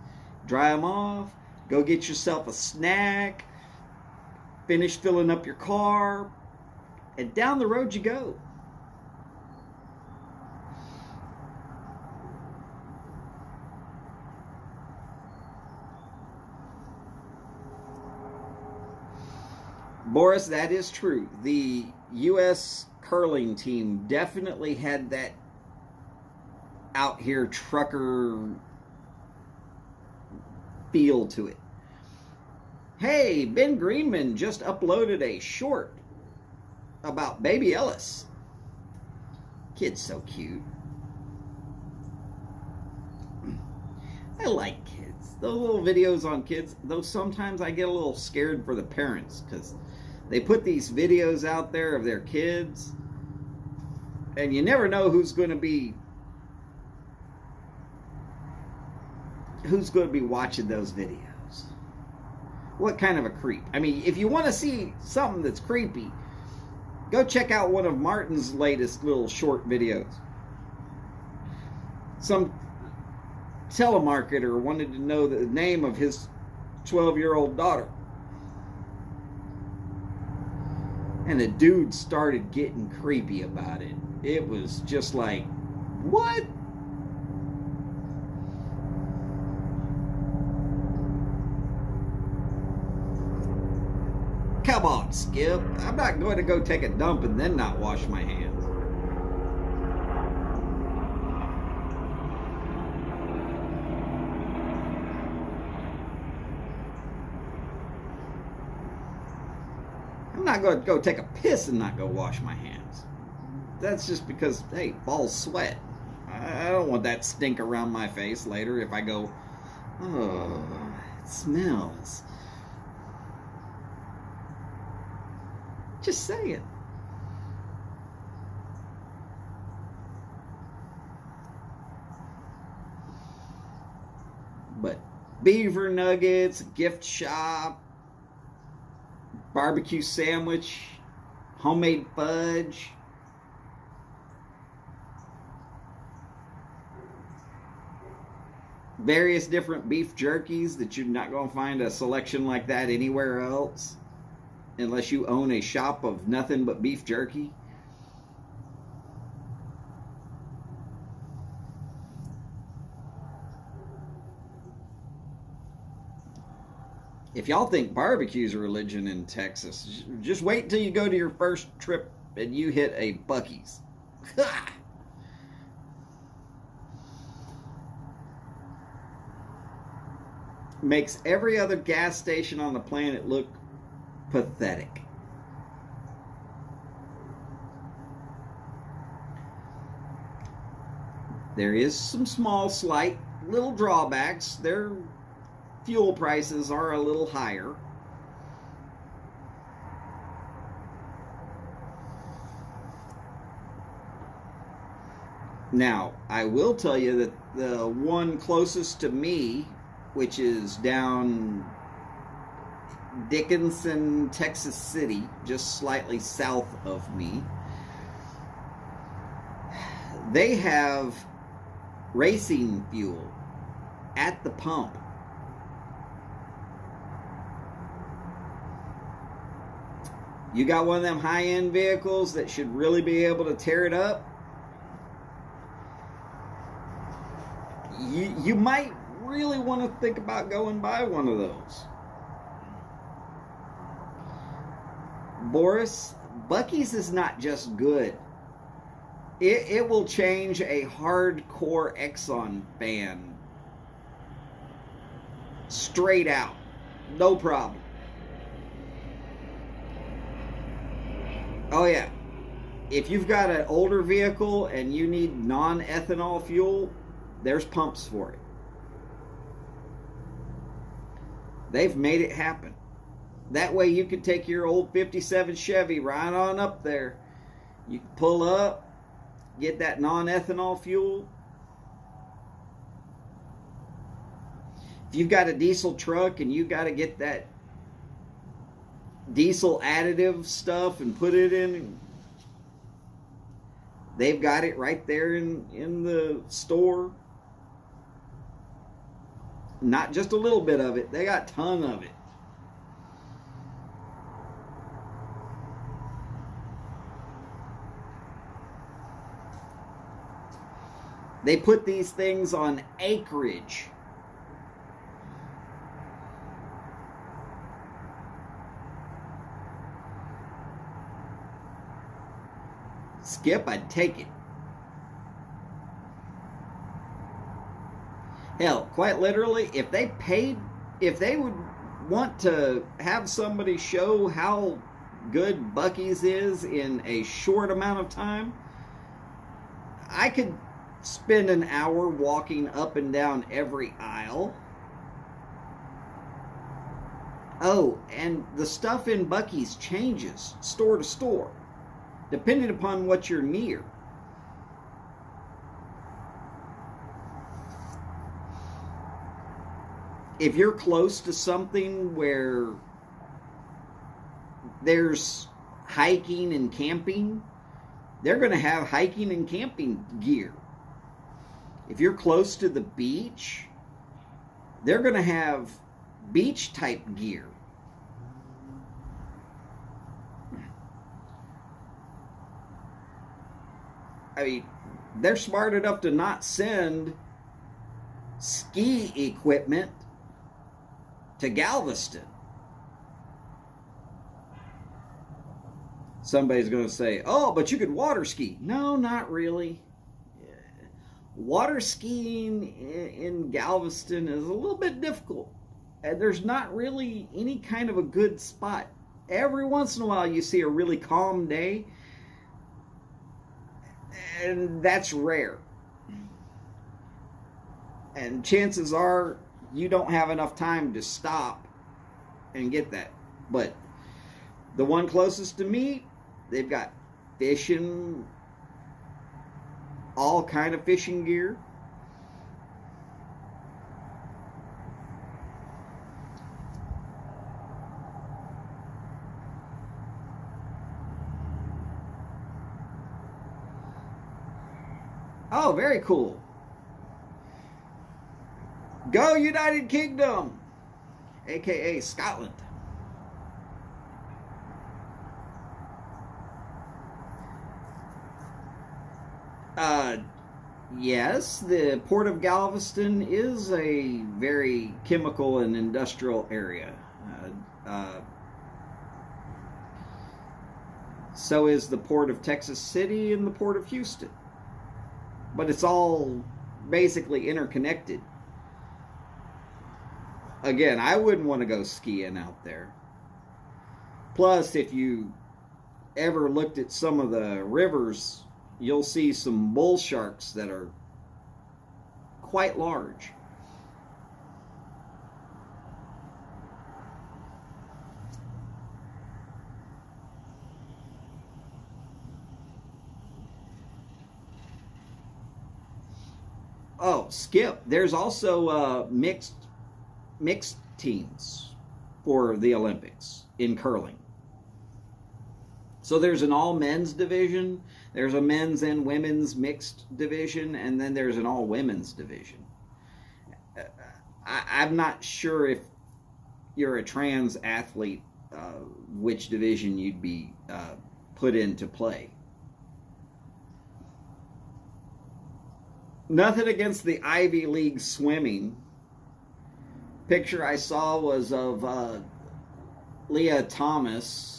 dry them off, go get yourself a snack, finish filling up your car, and down the road you go. Boris, that is true. The U.S. curling team definitely had that out here trucker feel to it. Hey, Ben Greenman just uploaded a short about Baby Ellis. Kid's so cute. I like kids. Those little videos on kids, though sometimes I get a little scared for the parents, because they put these videos out there of their kids, and you never know who's going to be watching those videos. What kind of a creep? I mean, if you want to see something that's creepy, go check out one of Martin's latest little short videos. Some telemarketer wanted to know the name of his 12-year-old daughter. And the dude started getting creepy about it. It was just like, what? Come on, Skip. I'm not going to go take a dump and then not wash my hands. I'm not going to go take a piss and not go wash my hands. That's just because, hey, balls sweat. I don't want that stink around my face later if I go, oh, it smells. Just say it. But beaver nuggets, gift shop, barbecue sandwich, homemade fudge, various different beef jerkies that you're not going to find a selection like that anywhere else unless you own a shop of nothing but beef jerky. If y'all think barbecue's a religion in Texas, just wait until you go to your first trip and you hit a Buc-ee's. Makes every other gas station on the planet look pathetic. There is some small, slight little drawbacks. Their fuel prices are a little higher. Now, I will tell you that the one closest to me, which is down Dickinson, Texas City, just slightly south of me, they have racing fuel at the pump. You got one of them high-end vehicles that should really be able to tear it up, you might really want to think about going buy one of those. Boris, Buc-ee's is not just good. It will change a hardcore Exxon fan straight out. No problem. Oh yeah. If you've got an older vehicle and you need non-ethanol fuel, there's pumps for it. They've made it happen. That way you can take your old 57 Chevy right on up there. You can pull up, get that non-ethanol fuel. If you've got a diesel truck and you've got to get that diesel additive stuff and put it in, they've got it right there in the store. Not just a little bit of it, they got a ton of it. They put these things on acreage. Skip, I'd take it. Hell, quite literally, if they would want to have somebody show how good Buc-ee's is in a short amount of time, I could spend an hour walking up and down every aisle. Oh, and the stuff in Buc-ee's changes store to store, depending upon what you're near. If you're close to something where there's hiking and camping, they're going to have hiking and camping gear. If you're close to the beach, they're going to have beach type gear. I mean, they're smart enough to not send ski equipment to Galveston. Somebody's going to say, oh, but you could water ski. No, not really. Water skiing in Galveston is a little bit difficult. And there's not really any kind of a good spot. Every once in a while you see a really calm day, and that's rare. And chances are you don't have enough time to stop and get that. But the one closest to me, they've got fishing, all kind of fishing gear. Oh, very cool. Go United Kingdom, aka Scotland. Yes, the Port of Galveston is a very chemical and industrial area. So is the Port of Texas City and the Port of Houston. But it's all basically interconnected. Again, I wouldn't want to go skiing out there. Plus, if you ever looked at some of the rivers, you'll see some bull sharks that are quite large. Oh, skip. There's also mixed teams for the Olympics in curling. So there's an all men's division, there's a men's and women's mixed division, and then there's an all women's division. I'm not sure if you're a trans athlete, which division you'd be put into play. Nothing against the Ivy League swimming. Picture I saw was of Leah Thomas,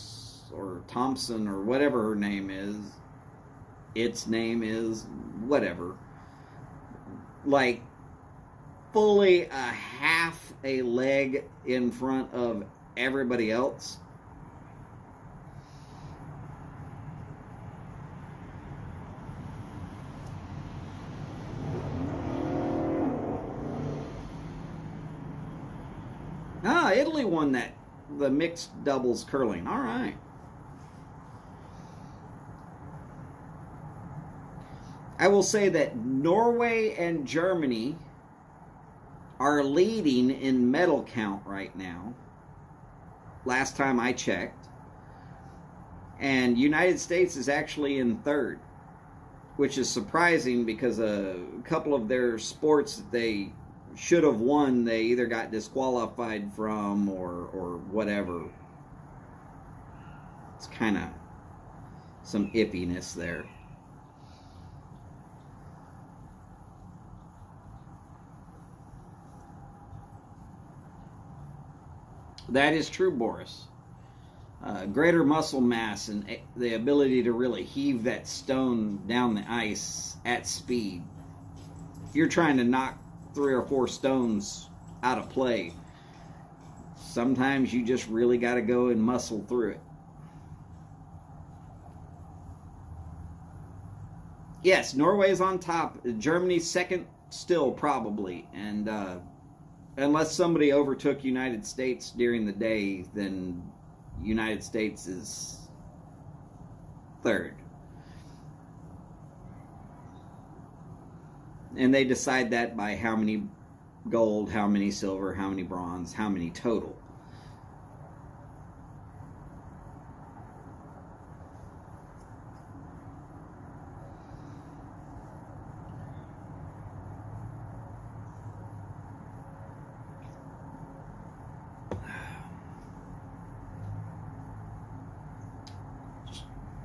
or Thompson, or whatever her name is. Its name is whatever. Like, fully a half a leg in front of everybody else. Ah, Italy won the mixed doubles curling. All right. I will say that Norway and Germany are leading in medal count right now. Last time I checked. And United States is actually in third, which is surprising because a couple of their sports that they should have won, they either got disqualified from or whatever. It's kind of some iffiness there. That is true, Boris. Greater muscle mass and the ability to really heave that stone down the ice at speed. If you're trying to knock 3 or 4 stones out of play, sometimes you just really got to go and muscle through it. Yes, Norway's on top. Germany's second still, probably. And unless somebody overtook United States during the day, then United States is third. And they decide that by how many gold, how many silver, how many bronze, how many total.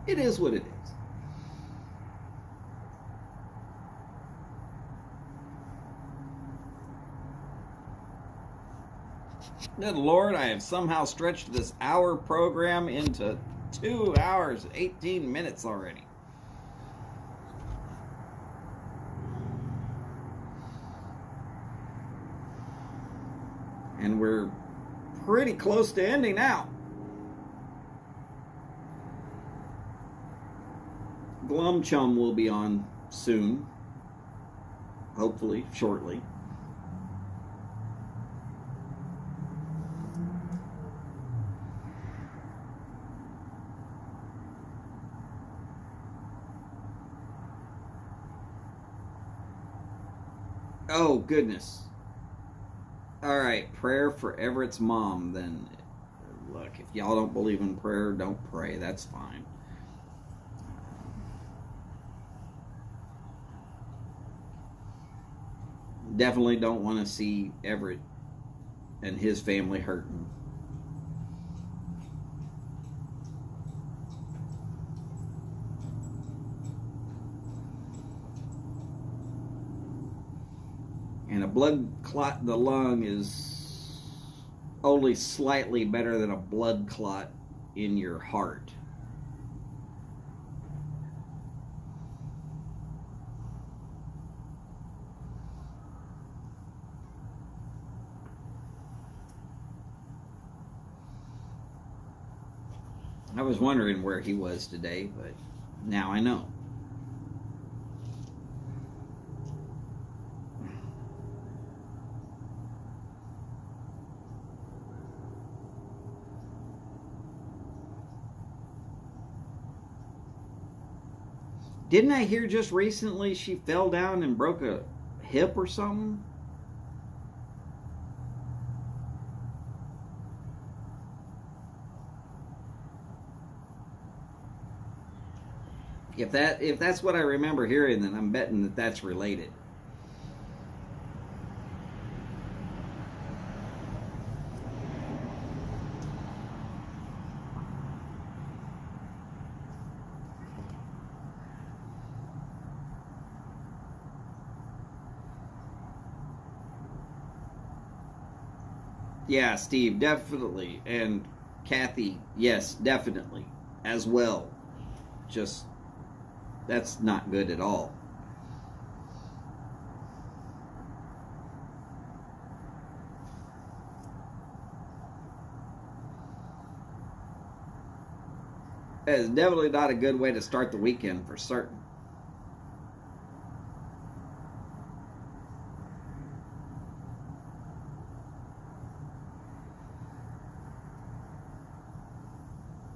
It is what it is. Good Lord, I have somehow stretched this hour program into 2 hours, 18 minutes already. And we're pretty close to ending now. Glum Chum will be on soon. Hopefully, shortly. Oh, goodness. All right, prayer for Everett's mom, then. Look, if y'all don't believe in prayer, don't pray. That's fine. Definitely don't want to see Everett and his family hurting. And a blood clot in the lung is only slightly better than a blood clot in your heart. I was wondering where he was today, but now I know. Didn't I hear just recently she fell down and broke a hip or something? If that's what I remember hearing, then I'm betting that that's related. Yeah, Steve, definitely. And Kathy, yes, definitely. As well. Just, that's not good at all. That is definitely not a good way to start the weekend for certain.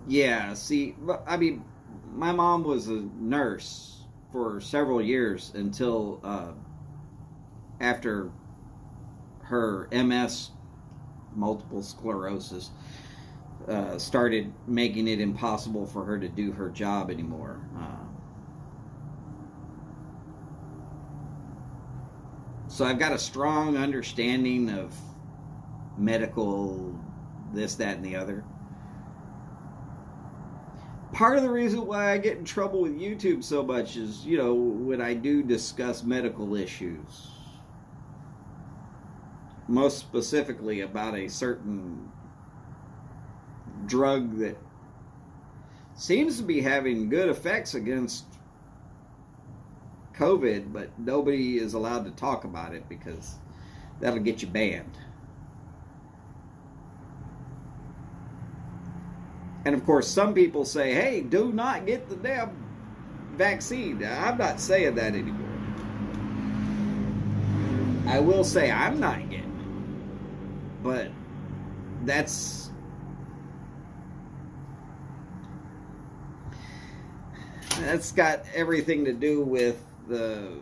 Yeah, see, I mean, my mom was a nurse for several years until after her MS, multiple sclerosis, started making it impossible for her to do her job anymore. So I've got a strong understanding of medical, this, that, and the other. Part of the reason why I get in trouble with YouTube so much is, when I do discuss medical issues, most specifically about a certain drug that seems to be having good effects against COVID, but nobody is allowed to talk about it because that'll get you banned. And of course, some people say, hey, do not get the damn vaccine. I'm not saying that anymore. I will say I'm not getting it. But that's got everything to do with the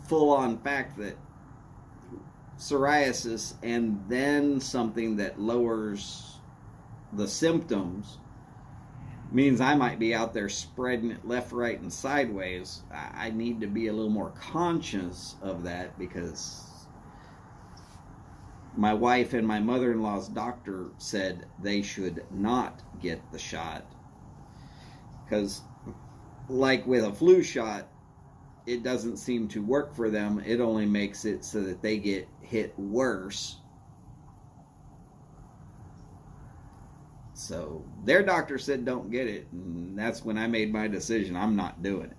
full-on fact that psoriasis and then something that lowers the symptoms means I might be out there spreading it left, right, and sideways. I need to be a little more conscious of that because my wife and my mother-in-law's doctor said they should not get the shot because, like with a flu shot, it doesn't seem to work for them. It only makes it so that they get hit worse. So their doctor said don't get it, and that's when I made my decision. I'm not doing it.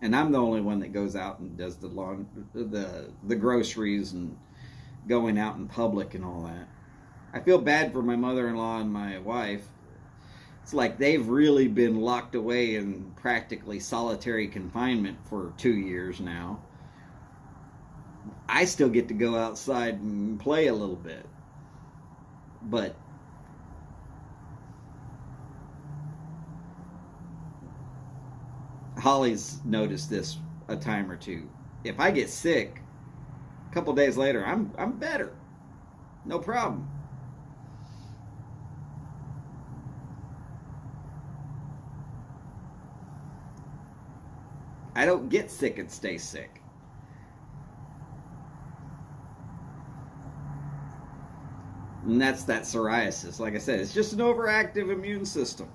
And I'm the only one that goes out and does the groceries and going out in public and all that. I feel bad for my mother-in-law and my wife. It's like they've really been locked away in practically solitary confinement for 2 years now. I still get to go outside and play a little bit. But Holly's noticed this a time or two. If I get sick, a couple days later, I'm better. No problem. I don't get sick and stay sick. And that's that psoriasis. Like I said, it's just an overactive immune system.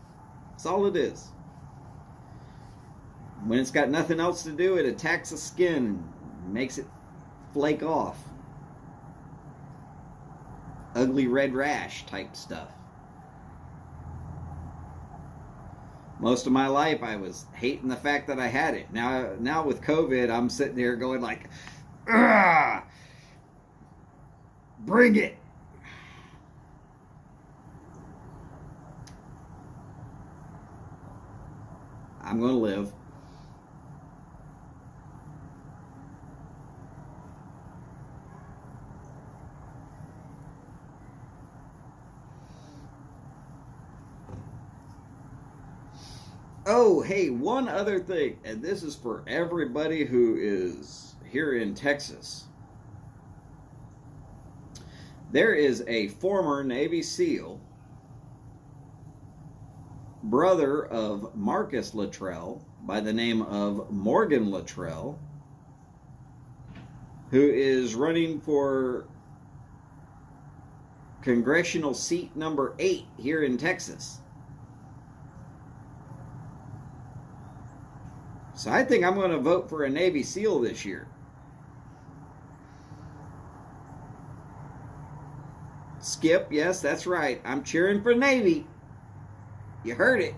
That's all it is. When it's got nothing else to do, it attacks the skin and makes it flake off. Ugly red rash type stuff. Most of my life I was hating the fact that I had it. Now with COVID, I'm sitting there going like, "Ugh, bring it." I'm going to live. Oh, hey, one other thing, and this is for everybody who is here in Texas. There is a former Navy SEAL, brother of Marcus Luttrell, by the name of Morgan Luttrell, who is running for congressional seat number 8 here in Texas. So I think I'm going to vote for a Navy SEAL this year. Skip, yes, that's right. I'm cheering for Navy. You heard it.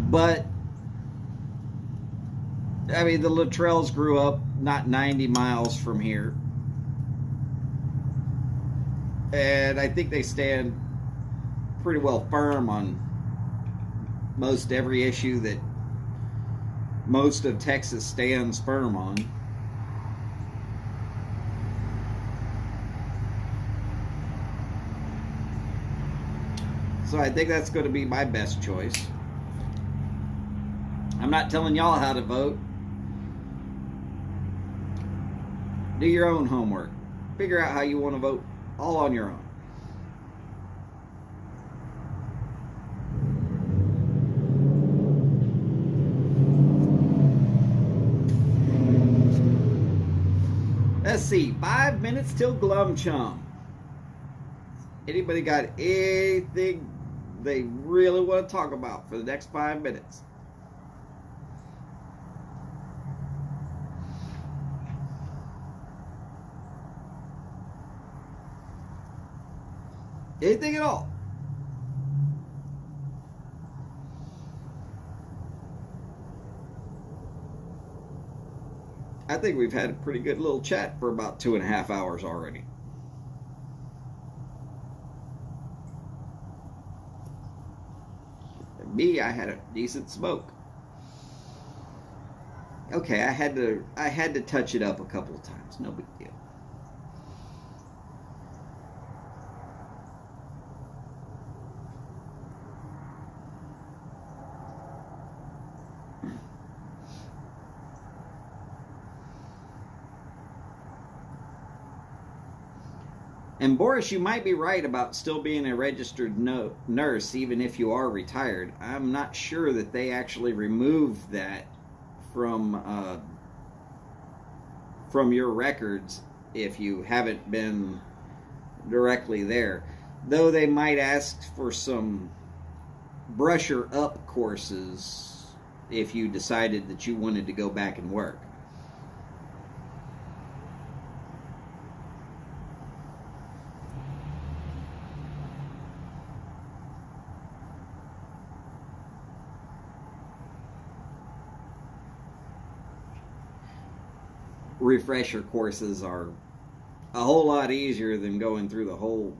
But, I mean, the Luttrells grew up not 90 miles from here. And I think they stand pretty well firm on most every issue that most of Texas stands firm on. So I think that's going to be my best choice. I'm not telling y'all how to vote. Do your own homework. Figure out how you want to vote all on your own. Let's see, 5 minutes till Glum, Chum. Anybody got anything they really want to talk about for the next 5 minutes? Anything at all? I think we've had a pretty good little chat for about 2.5 hours already. And me, I had a decent smoke. Okay, I had to touch it up a couple of times. No big deal. And Boris, you might be right about still being a registered nurse even if you are retired. I'm not sure that they actually removed that from your records if you haven't been directly there. Though they might ask for some brusher up courses if you decided that you wanted to go back and work. Refresher courses are a whole lot easier than going through the whole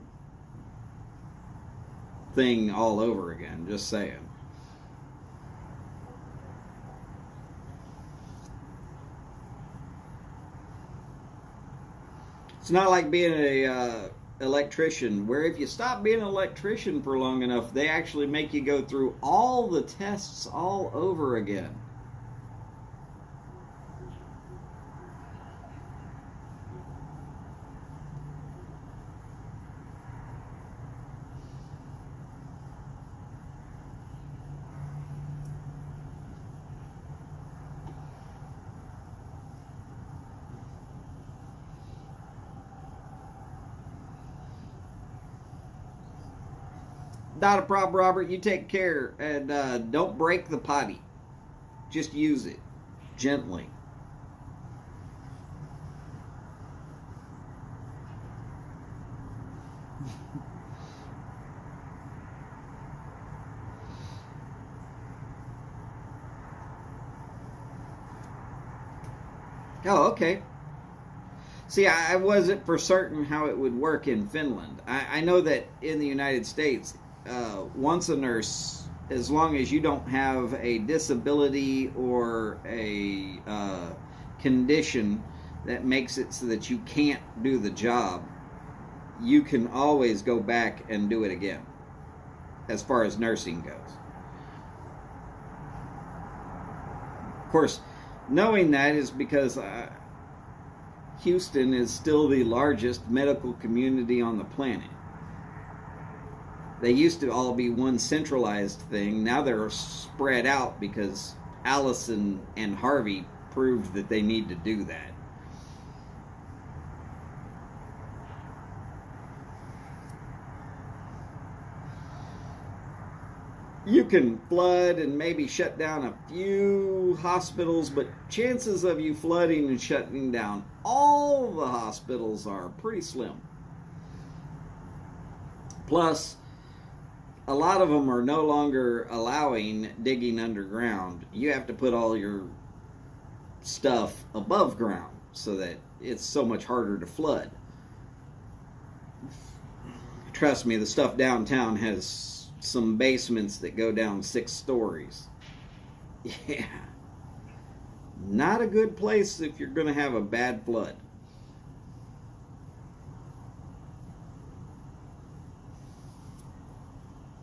thing all over again, just saying. It's not like being a electrician, where if you stop being an electrician for long enough, they actually make you go through all the tests all over again. Not a problem, Robert. You take care, and don't break the potty. Just use it gently. Oh, okay. See, I wasn't for certain how it would work in Finland. I know that in the United States, once a nurse, as long as you don't have a disability or a condition that makes it so that you can't do the job, you can always go back and do it again, as far as nursing goes. Of course, knowing that is because Houston is still the largest medical community on the planet. They used to all be one centralized thing. Now they're spread out because Allison and Harvey proved that they need to do that. You can flood and maybe shut down a few hospitals, but chances of you flooding and shutting down all the hospitals are pretty slim. Plus, a lot of them are no longer allowing digging underground. You have to put all your stuff above ground so that it's so much harder to flood. Trust me, the stuff downtown has some basements that go down 6 stories. Yeah. Not a good place if you're going to have a bad flood.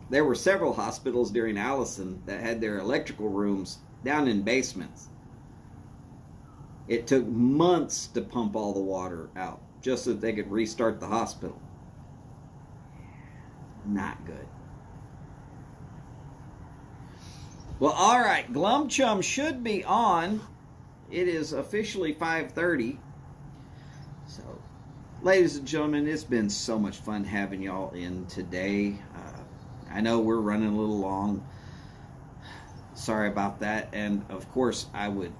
There were several hospitals during Allison that had their electrical rooms down in basements. It took months to pump all the water out just so that they could restart the hospital. Not good. Well, all right, Glum Chum should be on. It is officially 5:30. So, ladies and gentlemen, it's been so much fun having y'all in today. I know we're running a little long. Sorry about that. And, of course, I would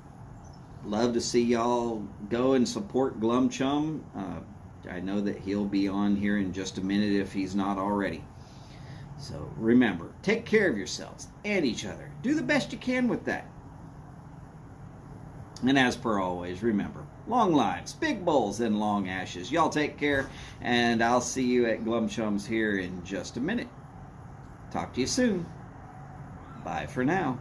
love to see y'all go and support Glum Chum. I know that he'll be on here in just a minute if he's not already. So remember, take care of yourselves and each other. Do the best you can with that. And as per always, remember, long lives, big bowls, and long ashes. Y'all take care, and I'll see you at Glum Chum's here in just a minute. Talk to you soon. Bye for now.